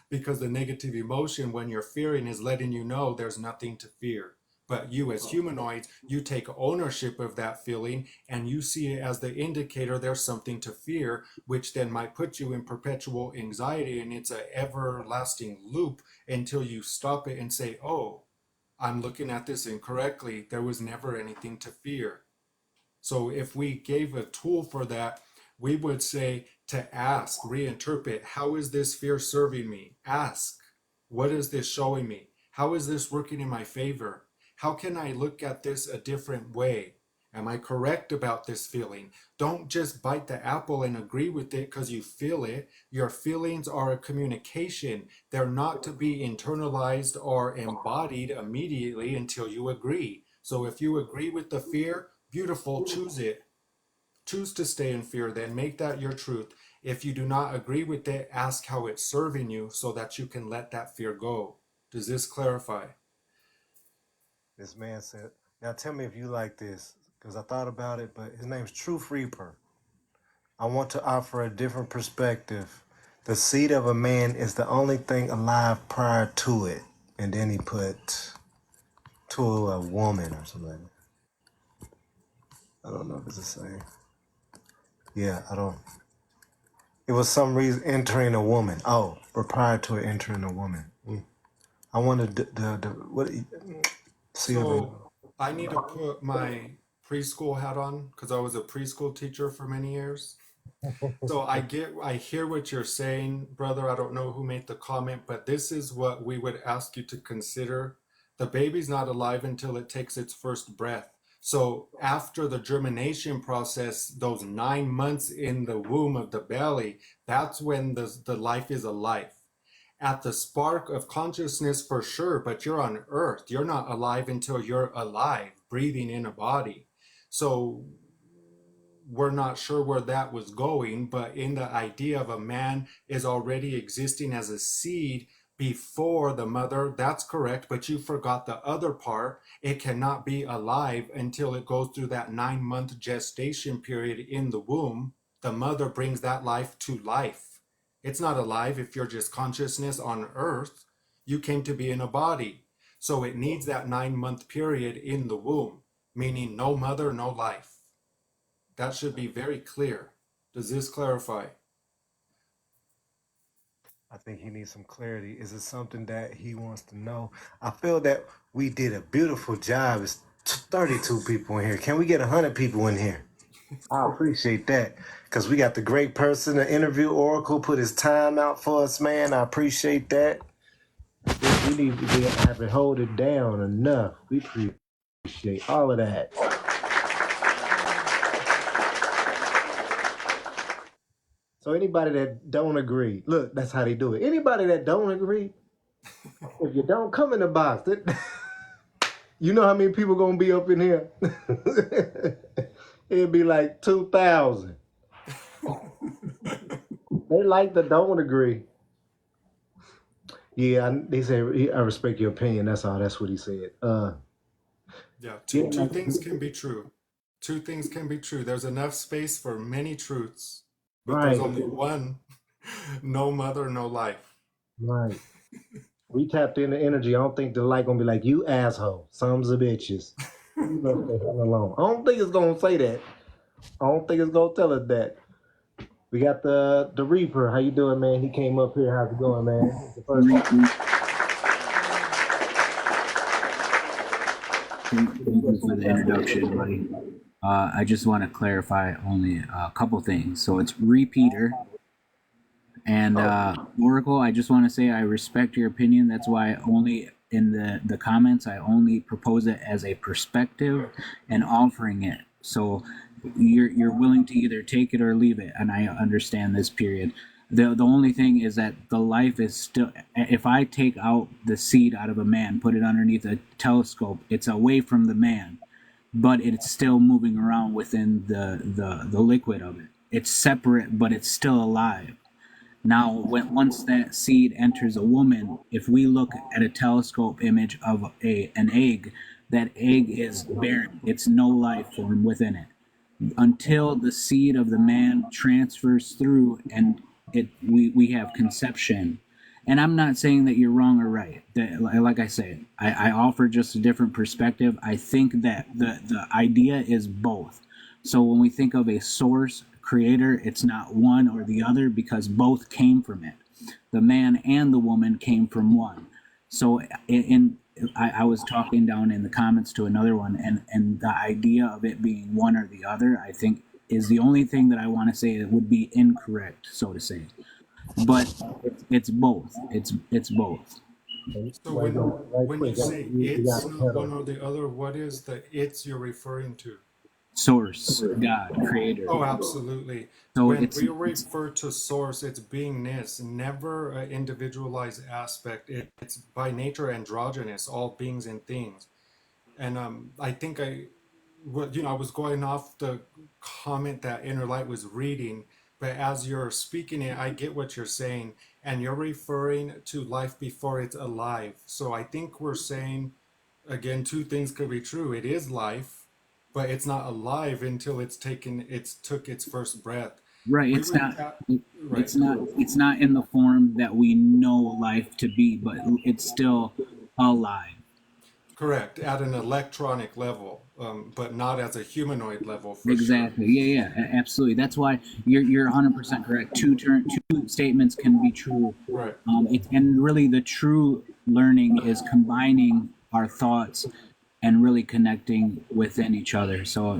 Because the negative emotion when you're fearing is letting you know there's nothing to fear. But you, as humanoids, you take ownership of that feeling and you see it as the indicator there's something to fear, which then might put you in perpetual anxiety. And it's an everlasting loop until you stop it and say, oh, I'm looking at this incorrectly. There was never anything to fear. So if we gave a tool for that, we would say to ask, reinterpret, how is this fear serving me? Ask, what is this showing me? How is this working in my favor? How can I look at this a different way? Am I correct about this feeling? Don't just bite the apple and agree with it because you feel it. Your feelings are a communication. They're not to be internalized or embodied immediately until you agree. So if you agree with the fear, beautiful, choose it. Choose to stay in fear, then make that your truth. If you do not agree with it, ask how it's serving you so that you can let that fear go. Does this clarify? This man said, now tell me if you like this, because I thought about it, but his name's Truth Reaper. I want to offer a different perspective. The seed of a man is the only thing alive prior to it. And then he put to a woman or something like that. I don't know if it's the same. Yeah, I don't. It was some reason entering a woman. Oh, or prior to it entering a woman. I wanted the what see of it. So I need to put my preschool hat on because I was a preschool teacher for many years. So I hear what you're saying, brother. I don't know who made the comment, but this is what we would ask you to consider. The baby's not alive until it takes its first breath. So after the germination process, those 9 months in the womb of the belly, that's when the life is alive. At the spark of consciousness for sure, but you're on earth. You're not alive until you're alive, breathing in a body. So we're not sure where that was going, but in the idea of a man is already existing as a seed before the mother, that's correct, but you forgot the other part. It cannot be alive until it goes through that 9 month gestation period in the womb. The mother brings that life to life. It's not alive if you're just consciousness on earth. You came to be in a body. So it needs that 9 month period in the womb, meaning no mother, no life. That should be very clear. Does this clarify? I think he needs some clarity. Is it something that he wants to know? I feel that we did a beautiful job. It's 32 people in here. Can we get 100 people in here? I appreciate that because we got the great person to interview. Oracle put his time out for us, man. I appreciate that. We need to have it hold it down enough. We appreciate all of that. So anybody that don't agree, look, that's how they do it. Anybody that don't agree, if you don't come in the box, you know how many people gonna be up in here? It'd be like 2,000. They like the don't agree. Yeah, they say I respect your opinion. That's all. That's what he said. Yeah, Yeah, two like, things can be true. Two things can be true. There's enough space for many truths, but there's right, only one. No mother, no life. right. We tapped into energy. I don't think the light gonna be like you asshole, sons of bitches. You know, stay hell alone. I don't think it's gonna say that. I don't think it's gonna tell us that. We got the Reaper. How you doing, man? He came up here. How's it going, man? It's the first time. Thank you for the introduction, buddy. I just want to clarify only a couple things. So it's repeater and Oracle. I just want to say I respect your opinion. That's why only in the comments I only propose it as a perspective and offering it. So you're willing to either take it or leave it, and I understand this period. The only thing is that the life is still, if I take out the seed out of a man, put it underneath a telescope, it's away from the man, but it's still moving around within the liquid of it. It's separate, but it's still alive. Now, once that seed enters a woman, if we look at a telescope image of an egg, that egg is barren. It's no life form within it until the seed of the man transfers through and we have conception. And I'm not saying that you're wrong or right. Like I said, I offer just a different perspective. I think that the idea is both. So when we think of a source creator, it's not one or the other because both came from it. The man and the woman came from one. So I was talking down in the comments to another one, and the idea of it being one or the other, I think, is the only thing that I want to say that would be incorrect, so to say. But it's both. It's both. So when you say it's not one or the other, what is the it's you're referring to? Source, God, creator. Oh, absolutely. So When it's we refer to source, it's beingness, never an individualized aspect. It's by nature androgynous, all beings and things. And I think I was going off the comment that Inner Light was reading, but as you're speaking it, I get what you're saying, and you're referring to life before it's alive. So I think we're saying, again, two things could be true. It is life, but it's not alive until it's took its first breath. right. We It's would, not. right. It's not. It's not in the form that we know life to be, but it's still alive. Correct, at an electronic level, but not as a humanoid level for sure. Exactly. Yeah. Yeah. Absolutely. That's why you're 100% correct. Two statements can be true. Right. And really the true learning is combining our thoughts and really connecting within each other. So,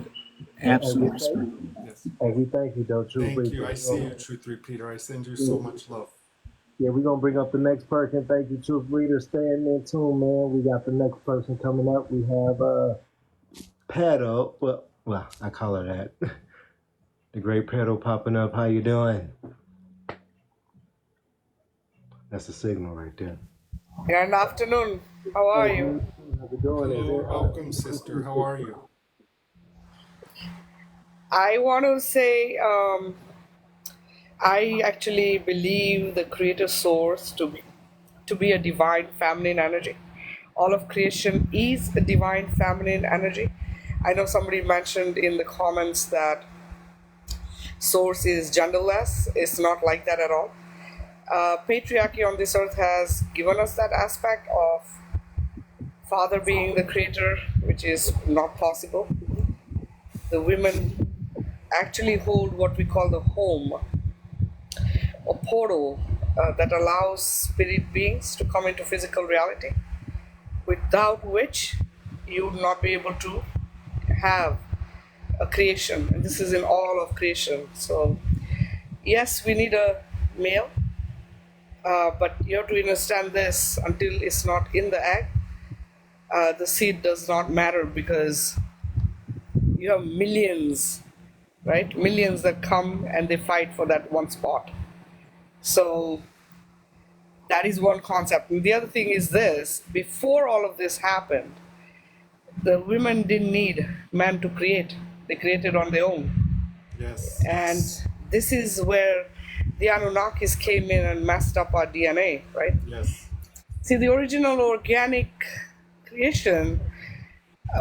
absolute respect. Yes. Hey, we thank you, though, True Thank you. Reaper. I see you, Truth Repeater. I send you so much love. Yeah, we're gonna bring up the next person. Thank you, Truth Reader. Staying in tune, man. We got the next person coming up. We have Pedo. Well, I call her that. The great Pedo popping up. How you doing? That's a signal right there. Good afternoon. How are you? How's it going? Hello, welcome, sister. How are you? I want to say I actually believe the creator source to be a divine feminine energy. All of creation is a divine feminine energy. I know somebody mentioned in the comments that source is genderless. It's not like that at all. Patriarchy on this earth has given us that aspect of father being the creator, which is not possible. The women actually hold what we call the home, a portal that allows spirit beings to come into physical reality, without which you would not be able to have a creation. And this is in all of creation. So, yes, we need a male, but you have to understand this: until it's not in the egg, the seed does not matter, because you have millions, right? Millions that come and they fight for that one spot. So that is one concept. And the other thing is this: before all of this happened, the women didn't need men to create, they created on their own. Yes. And this is where the Anunnakis came in and messed up our DNA, right? Yes. See, the original organic creation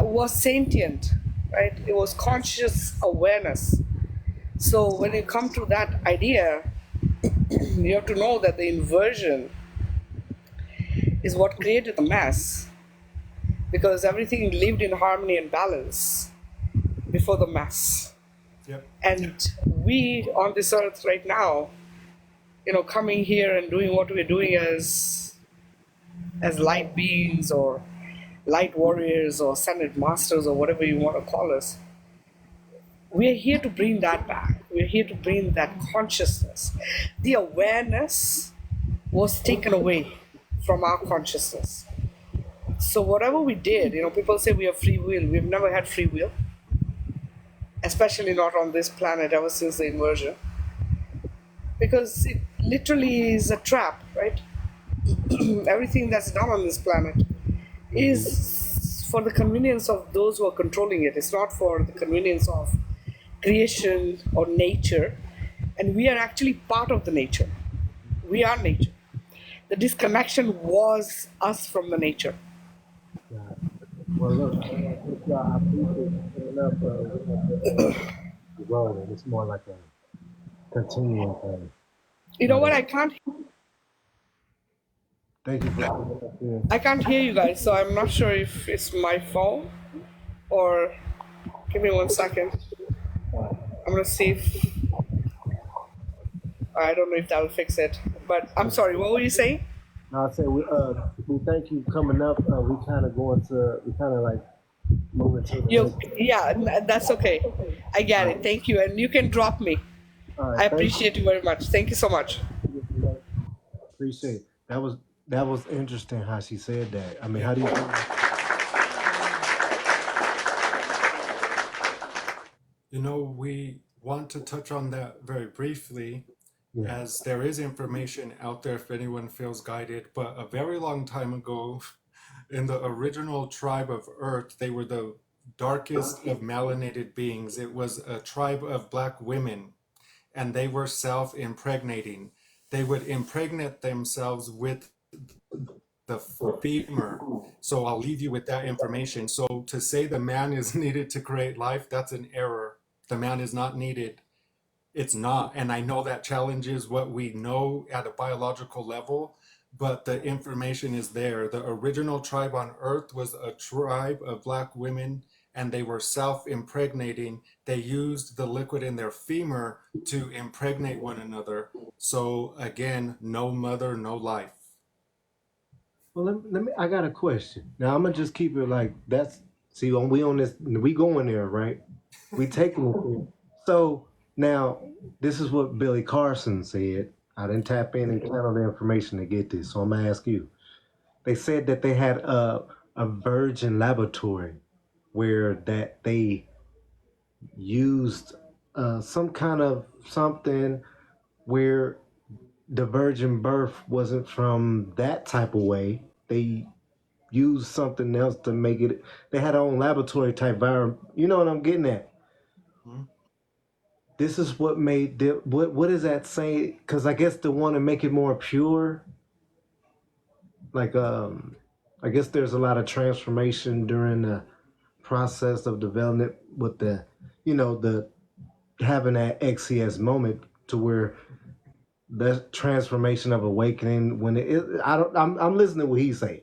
was sentient, right? It was conscious awareness. So when you come to that idea, you have to know that the inversion is what created the mess, because everything lived in harmony and balance before the mess. Yep. And we on this earth right now, coming here and doing what we're doing as light beings or light warriors or ascended masters or whatever you want to call us, we're here to bring that back. We're here to bring that consciousness. The awareness was taken away from our consciousness. So whatever we did, people say we have free will. We've never had free will, especially not on this planet ever since the inversion, because it literally is a trap, right? Everything that's done on this planet is for the convenience of those who are controlling it. It's not for the convenience of creation or nature. And we are actually part of the nature. We are nature. The disconnection was us from the nature. Yeah. Well, look, I appreciate you coming up. We're gonna keep rolling. It's more like a continuing thing. You know But what? thank you for coming up here. I can't hear you guys, so I'm not sure if it's my phone or. Give me 1 second. I'm gonna see if I don't know if that'll fix it. But I'm sorry. What were you saying? No, I say we thank you coming up. We kind of like moving to the You, next. yeah, that's okay. I get All it. Thank you, and you can drop me. right, I thank appreciate you very much. Thank you so much. you. Appreciate it. That was interesting how she said that. I mean, Yeah. how do you? We want to touch on that very briefly, Yeah. as there is information out there if anyone feels guided. But a very long time ago, in the original tribe of Earth, they were the darkest of melanated beings. It was a tribe of black women, and they were self impregnating. They would impregnate themselves with the femur. So I'll leave you with that information. So to say the man is needed to create life, that's an error. The man is not needed. It's not. And I know that challenges what we know at a biological level, but the information is there. The original tribe on Earth was a tribe of black women, and they were self impregnating. They used the liquid in their femur to impregnate one another. So again, no mother, no life. Well, let me. I got a question. Now I'm gonna just keep it like that's. See, we on this. We going there, right? We taking it there. So now this is what Billy Carson said. I didn't tap in and channel the information to get this, so I'm gonna ask you. They said that they had a virgin laboratory where that they used some kind of something where the virgin birth wasn't from that type of way. They used something else to make it. They had their own laboratory type virus. You know what I'm getting at? Hmm? This is what made what is that saying? Because I guess they want to make it more pure. Like I guess there's a lot of transformation during the process of development with the having that XCS moment to where the transformation of awakening when I'm listening to what he's saying.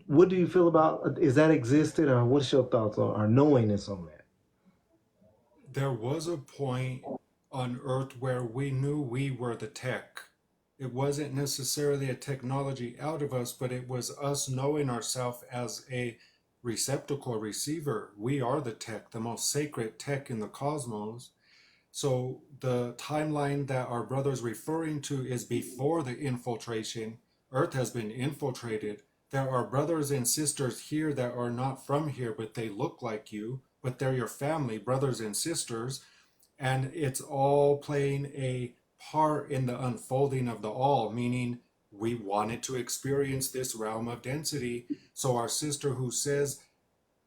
What do you feel about is that existed or what's your thoughts on or knowingness on that? There was a point on Earth where we knew we were the tech. It wasn't necessarily a technology out of us, but it was us knowing ourselves as a receptacle, receiver. We are the tech, the most sacred tech in the cosmos. So the timeline that our brother's referring to is before the infiltration. Earth has been infiltrated. There are brothers and sisters here that are not from here, but they look like you, but they're your family, brothers and sisters. And it's all playing a part in the unfolding of the all, meaning we wanted to experience this realm of density. So our sister who says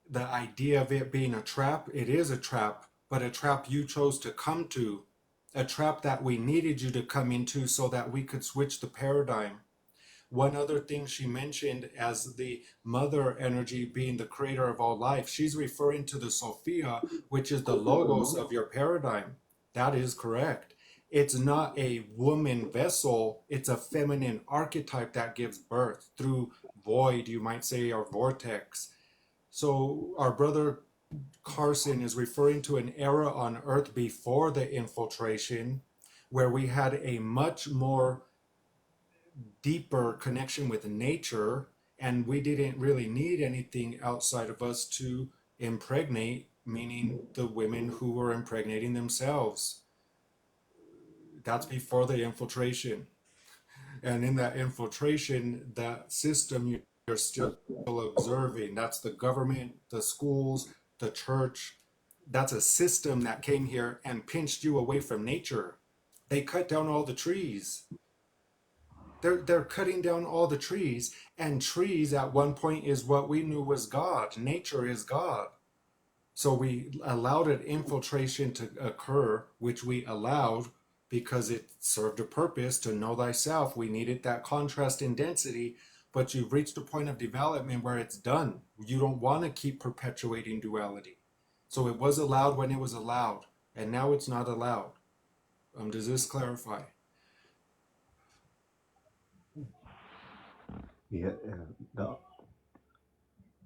the idea of it being a trap, it is a trap, but a trap you chose to come to, a trap that we needed you to come into so that we could switch the paradigm. One other thing she mentioned as the mother energy being the creator of all life, she's referring to the Sophia, which is the logos of your paradigm. That is correct. It's not a woman vessel, it's a feminine archetype that gives birth through void, you might say, or vortex. So our brother Carson is referring to an era on Earth before the infiltration, where we had a much more deeper connection with nature, and we didn't really need anything outside of us to impregnate, meaning the women who were impregnating themselves. That's before the infiltration. And in that infiltration, that system you're still observing. That's the government, the schools, the church. That's a system that came here and pinched you away from nature. They cut down all the trees. They're cutting down all the trees, and trees at one point is what we knew was God. Nature is God. So we allowed an infiltration to occur, which we allowed because it served a purpose to know thyself. We needed that contrast in density, but you've reached a point of development where it's done. You don't want to keep perpetuating duality. So it was allowed when it was allowed, and now it's not allowed. Does this clarify? Yeah,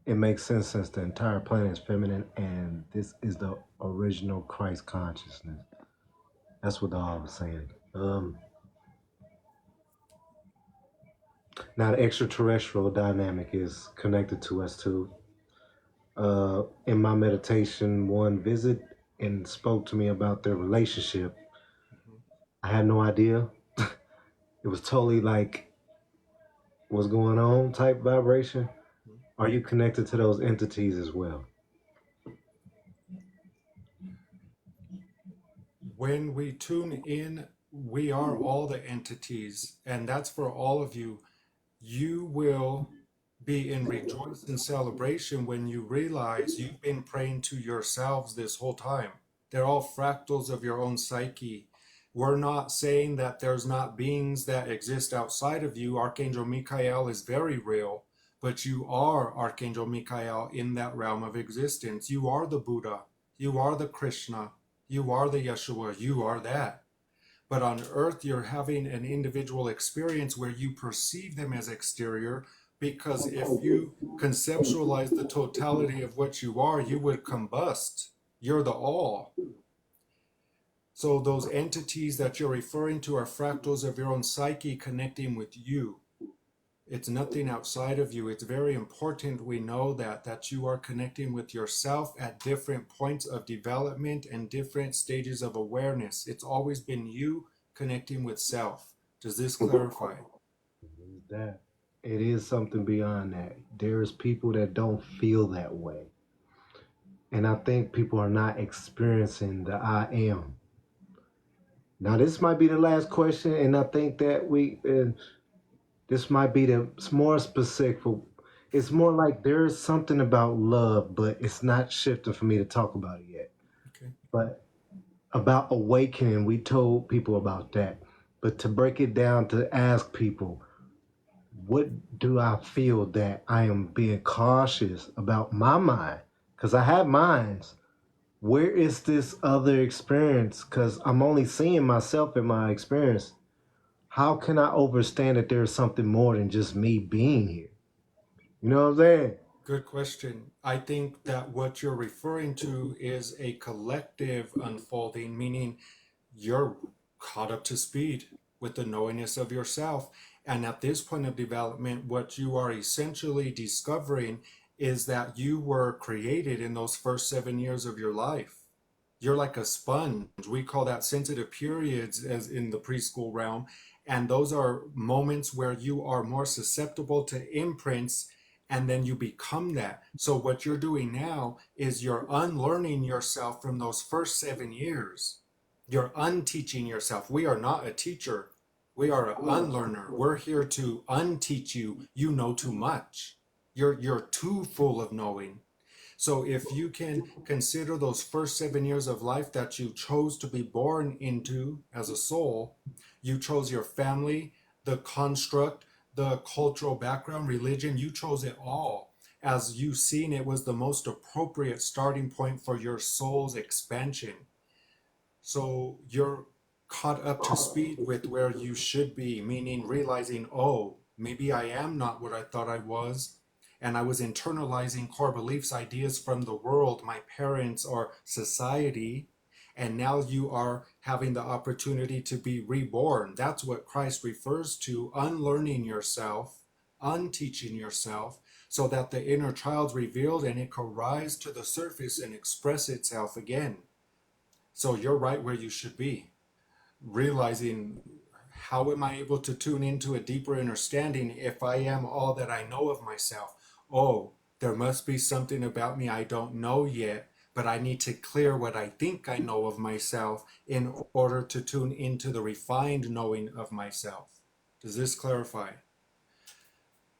it makes sense since the entire planet is feminine, and this is the original Christ consciousness. That's what the all was saying. Now the extraterrestrial dynamic is connected to us too. In my meditation, one visit and spoke to me about their relationship. Mhm. I had no idea. It was totally like what's going on type vibration. Are you connected to those entities as well? When we tune in, we are all the entities, and that's for all of you. You will be in rejoice and celebration when you realize you've been praying to yourselves this whole time. They're all fractals of your own psyche. We're not saying that there's not beings that exist outside of you. Archangel Michael is very real, but you are Archangel Michael in that realm of existence. You are the Buddha. You are the Krishna. You are the Yeshua. You are that. But on earth, you're having an individual experience where you perceive them as exterior, because if you conceptualize the totality of what you are, you would combust. You're the all. So those entities that you're referring to are fractals of your own psyche connecting with you. It's nothing outside of you. It's very important we know that you are connecting with yourself at different points of development and different stages of awareness. It's always been you connecting with self. Does this clarify? What is that? It is something beyond that. There's people that don't feel that way. And I think people are not experiencing the I am. Now, this might be the last question, and I think that this might be the more specific. It's more like there is something about love, but it's not shifting for me to talk about it yet. Okay. But about awakening, we told people about that. But to break it down, to ask people, what do I feel that I am being cautious about my mind? Because I have minds. Where is this other experience? Because I'm only seeing myself in my experience. How can I understand that there's something more than just me being here? You know what I'm saying? Good question. I think that what you're referring to is a collective unfolding, meaning you're caught up to speed with the knowingness of yourself. And at this point of development, what you are essentially discovering is that you were created in those first 7 years of your life. You're like a sponge. We call that sensitive periods as in the preschool realm. And those are moments where you are more susceptible to imprints, and then you become that. So what you're doing now is you're unlearning yourself from those first 7 years. You're unteaching yourself. We are not a teacher. We are an unlearner. We're here to unteach you. You know too much. You're too full of knowing. So if you can consider those first 7 years of life that you chose to be born into as a soul, you chose your family, the construct, the cultural background, religion, you chose it all. As you seen, it was the most appropriate starting point for your soul's expansion. So you're caught up to speed with where you should be, meaning realizing, oh, maybe I am not what I thought I was. and I was internalizing core beliefs, ideas from the world, my parents, or society. And now you are having the opportunity to be reborn. That's what Christ refers to, unlearning yourself, unteaching yourself, so that the inner child's revealed and it can rise to the surface and express itself again. So you're right where you should be, realizing how am I able to tune into a deeper understanding if I am all that I know of myself? Oh, there must be something about me I don't know yet, but I need to clear what I think I know of myself in order to tune into the refined knowing of myself. Does this clarify?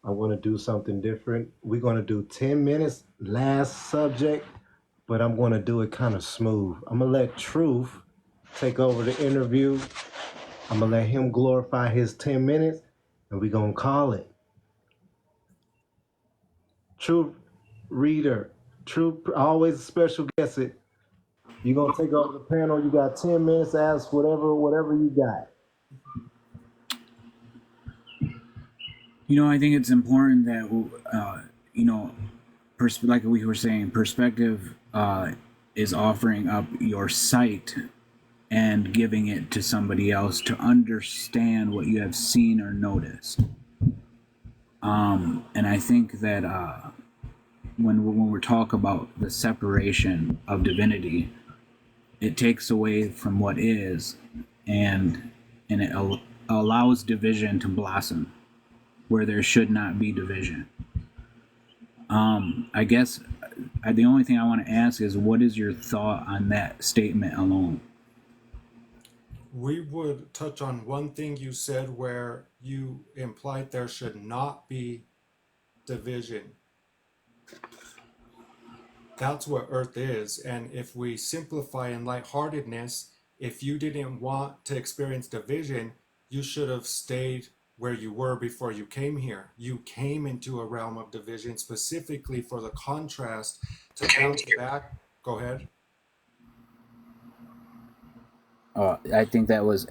I want to do something different. We're going to do 10 minutes, last subject, but I'm going to do it kind of smooth. I'm going to let Truth take over the interview. I'm going to let him glorify his 10 minutes, and we're going to call it. Truth reader, Truth, always a special guest. You're going to take over the panel. You got 10 minutes, ask whatever you got. I think it's important that, like we were saying, perspective is offering up your sight and giving it to somebody else to understand what you have seen or noticed. And I think that when we're talking about the separation of divinity, it takes away from what is, and it allows division to blossom where there should not be division. I guess the only thing I want to ask is, what is your thought on that statement alone? We would touch on one thing you said where you implied there should not be division. That's what Earth is. And if we simplify in lightheartedness, if you didn't want to experience division, you should have stayed where you were before you came here. You came into a realm of division specifically for the contrast to bounce back. Go ahead. I think that was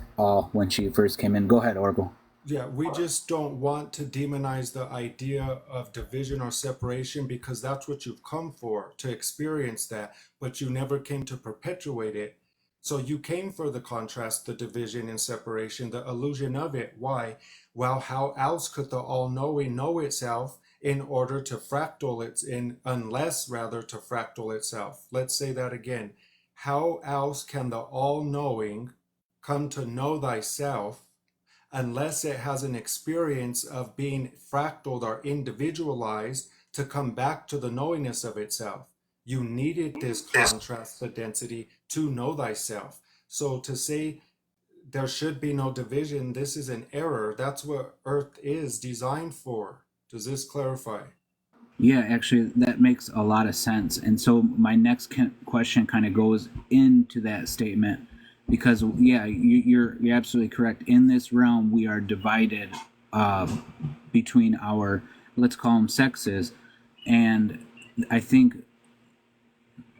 when she first came in. Go ahead, Oracle. Yeah, we just don't want to demonize the idea of division or separation because that's what you've come for, to experience that, but you never came to perpetuate it. So you came for the contrast, the division and separation, the illusion of it. Why? Well, how else could the all-knowing know itself in order to fractal unless rather to fractal itself? Let's say that again. How else can the all-knowing come to know thyself unless it has an experience of being fractaled or individualized to come back to the knowingness of itself? You needed this contrast, the density, to know thyself. So to say there should be no division, this is an error. That's what Earth is designed for. Does this clarify? Yeah, actually, that makes a lot of sense. And so my next question kind of goes into that statement, because yeah, you're absolutely correct. In this realm, we are divided between our, let's call them sexes, and I think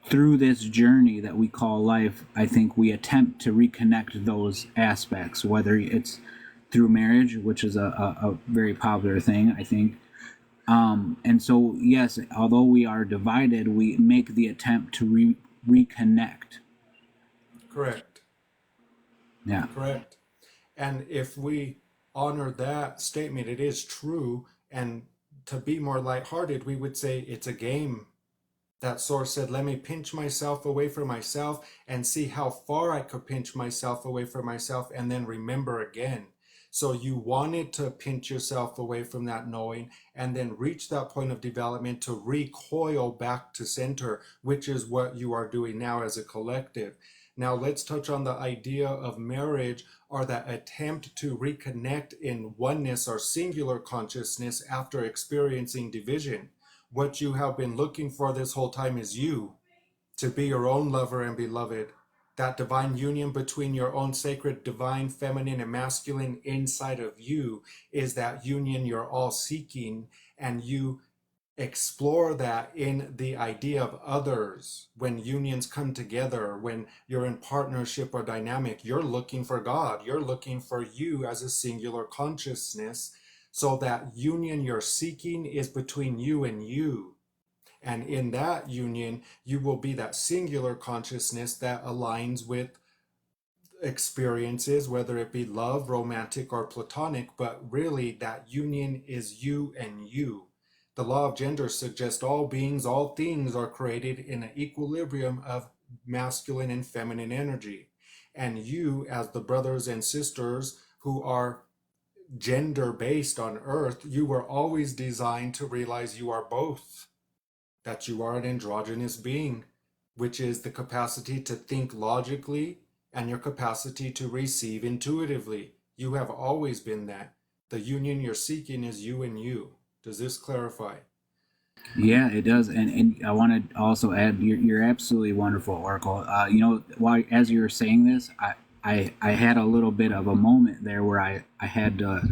through this journey that we call life, I think we attempt to reconnect those aspects, whether it's through marriage, which is a very popular thing, I think. And so, yes, although we are divided, we make the attempt to reconnect. Correct. Yeah. Correct. And if we honor that statement, it is true. And to be more lighthearted, we would say it's a game. That source said, let me pinch myself away from myself and see how far I could pinch myself away from myself and then remember again. So you wanted to pinch yourself away from that knowing and then reach that point of development to recoil back to center, which is what you are doing now as a collective. Now let's touch on the idea of marriage, or that attempt to reconnect in oneness or singular consciousness after experiencing division. What you have been looking for this whole time is you, to be your own lover and beloved. That divine union between your own sacred divine feminine and masculine inside of you is that union you're all seeking, and you explore that in the idea of others. When unions come together, when you're in partnership or dynamic, you're looking for God, you're looking for you as a singular consciousness. So that union you're seeking is between you and you. And in that union, you will be that singular consciousness that aligns with experiences, whether it be love, romantic, or platonic, but really that union is you and you. The law of gender suggests all beings, all things are created in an equilibrium of masculine and feminine energy. And you, as the brothers and sisters who are gender based on earth, you were always designed to realize you are both, that you are an androgynous being, which is the capacity to think logically and your capacity to receive intuitively. You have always been that. The union you're seeking is you and you. Does this clarify? Yeah, it does, and I want to also add, you're absolutely wonderful, Oracle. While as you were saying this, I had a little bit of a moment there where I had to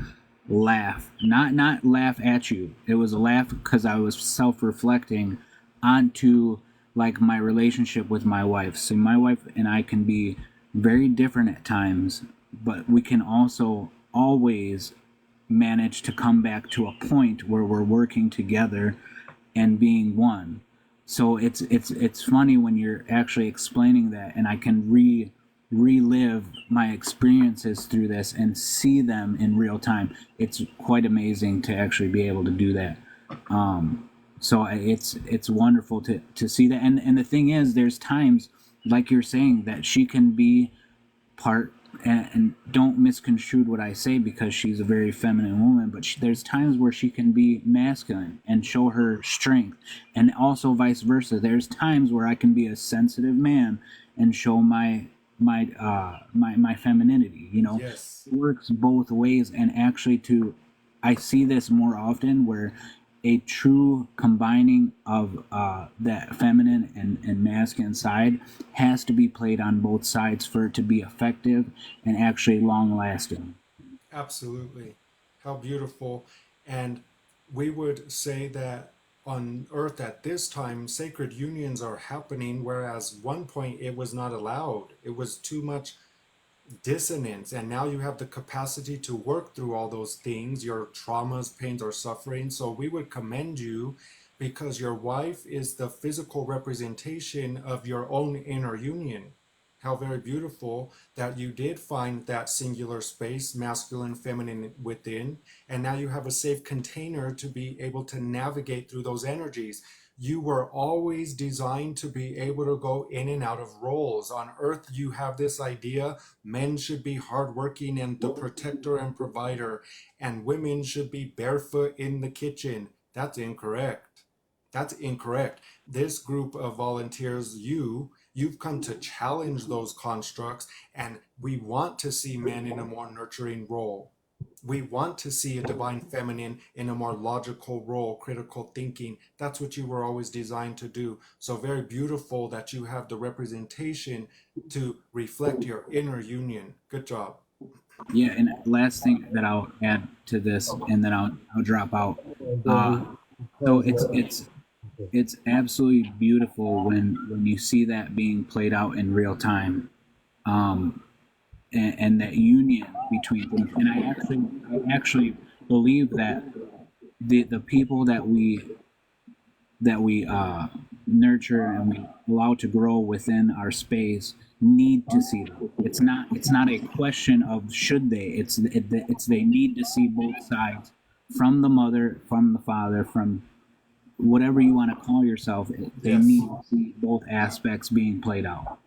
laugh, not laugh at you. It was a laugh because I was self-reflecting onto like my relationship with my wife. So my wife and I can be very different at times, but we can also always manage to come back to a point where we're working together and being one. So it's funny when you're actually explaining that, and I can relive my experiences through this and see them in real time. It's quite amazing to actually be able to do that. So it's wonderful to see that. And the thing is, there's times like you're saying that she can be part, and don't misconstrue what I say because she's a very feminine woman, but there's times where she can be masculine and show her strength, and also vice versa. There's times where I can be a sensitive man and show my femininity. Yes, It works both ways, and actually, I see this more often where a true combining of that feminine and masculine side has to be played on both sides for it to be effective and actually long lasting. absolutely. How beautiful. And we would say that on earth at this time, sacred unions are happening, whereas one point it was not allowed. It was too much dissonance, and now you have the capacity to work through all those things, your traumas, pains, or suffering. So we would commend you because your wife is the physical representation of your own inner union. How very beautiful that you did find that singular space, masculine, feminine within, and now you have a safe container to be able to navigate through those energies. You were always designed to be able to go in and out of roles. On earth, you have this idea men should be hardworking and the protector and provider, and women should be barefoot in the kitchen. That's incorrect. That's incorrect. This group of volunteers, you've come to challenge those constructs, and we want to see men in a more nurturing role. We want to see a divine feminine in a more logical role, critical thinking. That's what you were always designed to do. So very beautiful that you have the representation to reflect your inner union. Good job. Yeah, and last thing that I'll add to this, and then I'll drop out. Uh, so it's absolutely beautiful when you see that being played out in real time. Um, and that union between things. And I actually believe that the people that we nurture and we allow to grow within our space need to see them. It's not a question of should they. It's they need to see both sides, from the mother, from the father, from whatever you want to call yourself. They Yes, need to see both aspects being played out.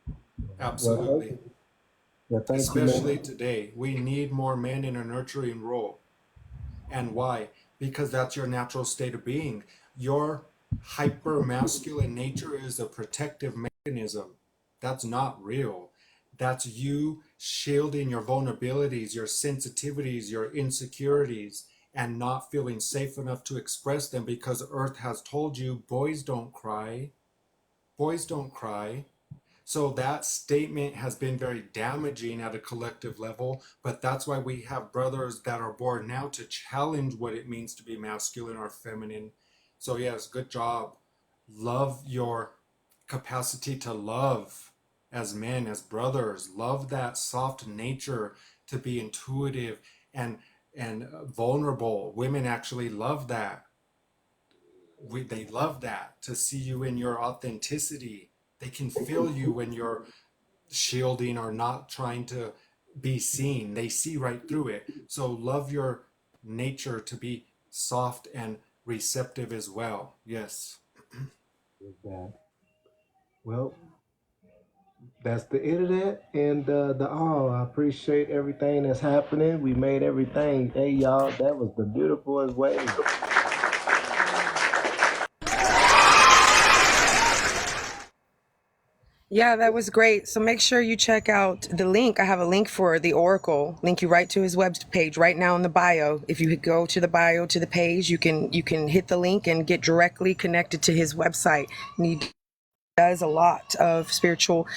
absolutely. Well, thank you, Especially man. today, we need more men in a nurturing role. And why? Because that's your natural state of being. Your hyper masculine nature is a protective mechanism. That's not real. That's you shielding your vulnerabilities, your sensitivities, your insecurities, and not feeling safe enough to express them because Earth has told you boys don't cry. Boys don't cry. So that statement has been very damaging at a collective level, but that's why we have brothers that are born now to challenge what it means to be masculine or feminine. So yes, good job. Love your capacity to love as men, as brothers. Love that soft nature to be intuitive and and vulnerable. Women actually love that. They love that, to see you in your authenticity. They can feel you when you're shielding or not trying to be seen. They see right through it. So love your nature to be soft and receptive as well. Yes. With that. Well, that's the internet and the all. I appreciate everything that's happening. We made everything. Hey, y'all, that was the beautiful as way. Yeah, that was great. So make sure you check out the link. I have a link for the Oracle. Link you right to his web page right now in the bio. If you go to the bio to the page, you can hit the link and get directly connected to his website. And he does a lot of spiritual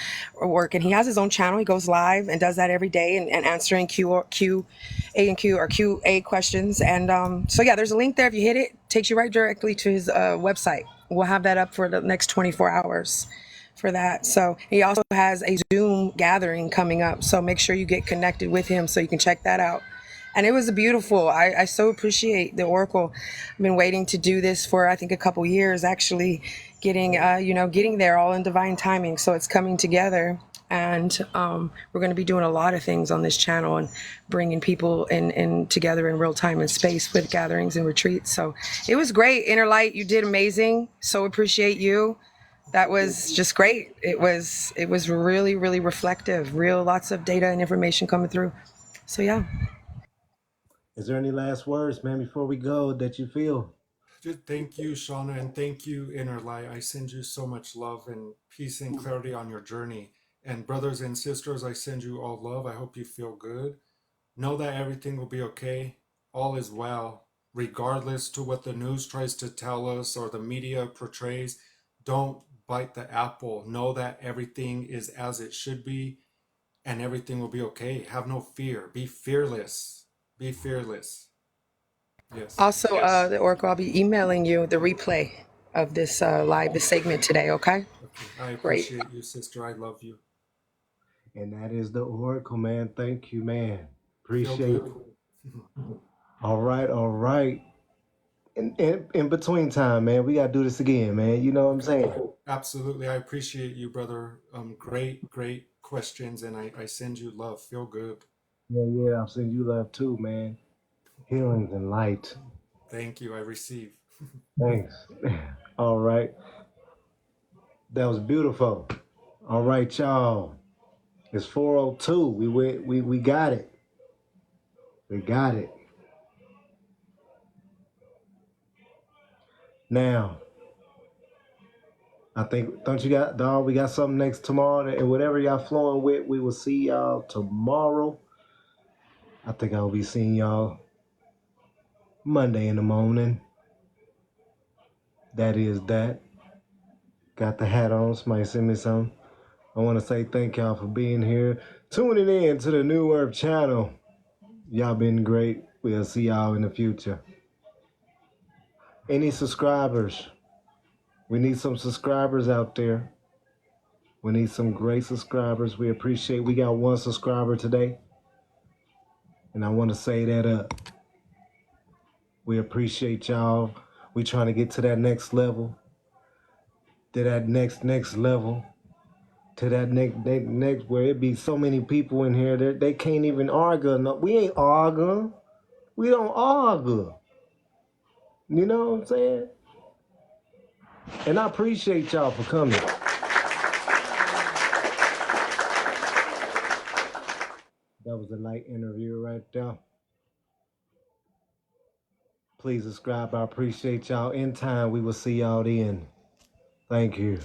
work, and he has his own channel. He goes live and does that every day, and answering Q or QA questions. And so yeah, there's a link there. If you hit it, takes you right directly to his website. We'll have that up for the next 24 hours for that. So he also has a Zoom gathering coming up, so make sure you get connected with him so you can check that out. And it was beautiful. I so appreciate the Oracle. I've been waiting to do this for, I think, a couple years, actually getting there all in divine timing. So it's coming together. And we're going to be doing a lot of things on this channel and bringing people in together in real time and space with gatherings and retreats. So it was great. Inner Light, you did amazing. So appreciate you. That was just great. It was really, really reflective, real lots of data and information coming through. So yeah. Is there any last words, man, before we go that you feel? Just thank you, Shauna, and thank you, Inner Light. I send you so much love and peace and clarity on your journey. And brothers and sisters, I send you all love. I hope you feel good. Know that everything will be okay. All is well, regardless to what the news tries to tell us or the media portrays. Don't bite the apple. Know that everything is as it should be, and everything will be okay. Have no fear. Be fearless. Be fearless. Yes. Also, the Oracle, I'll be emailing you the replay of this this segment today. Okay. Okay. I Great. appreciate you, sister. I love you. And that is the Oracle, man. Thank you, man. Feel Appreciate good. it. All right, all right. In between time, man, we gotta do this again, man. You know what I'm saying? Absolutely. I appreciate you, brother. Great, great questions, and I send you love. Feel good. Yeah, yeah. I'm sending you love too, man. Healings and light. Thank you. I receive. Thanks. All right. That was beautiful. All right, y'all. It's 4:02. We got it. We got it. Now, I think don't you got dog? We got something next tomorrow, and whatever y'all flowing with, we will see y'all tomorrow. I think I'll be seeing y'all Monday in the morning. That is that. Got the hat on. Somebody send me some. I want to say thank y'all for being here, tuning in to the New Earth channel. Y'all been great. We'll see y'all in the future. Any subscribers? We need some subscribers out there. We need some great subscribers. We appreciate. We got one subscriber today, and I want to say that up. We appreciate y'all. We trying to get to that next level, to that next level, to that next where it be so many people in here that they can't even argue. No, we ain't arguing. We don't argue. You know what I'm saying? And I appreciate y'all for coming. That was a light interview right there. Please subscribe. I appreciate y'all. In time, we will see y'all then. Thank you.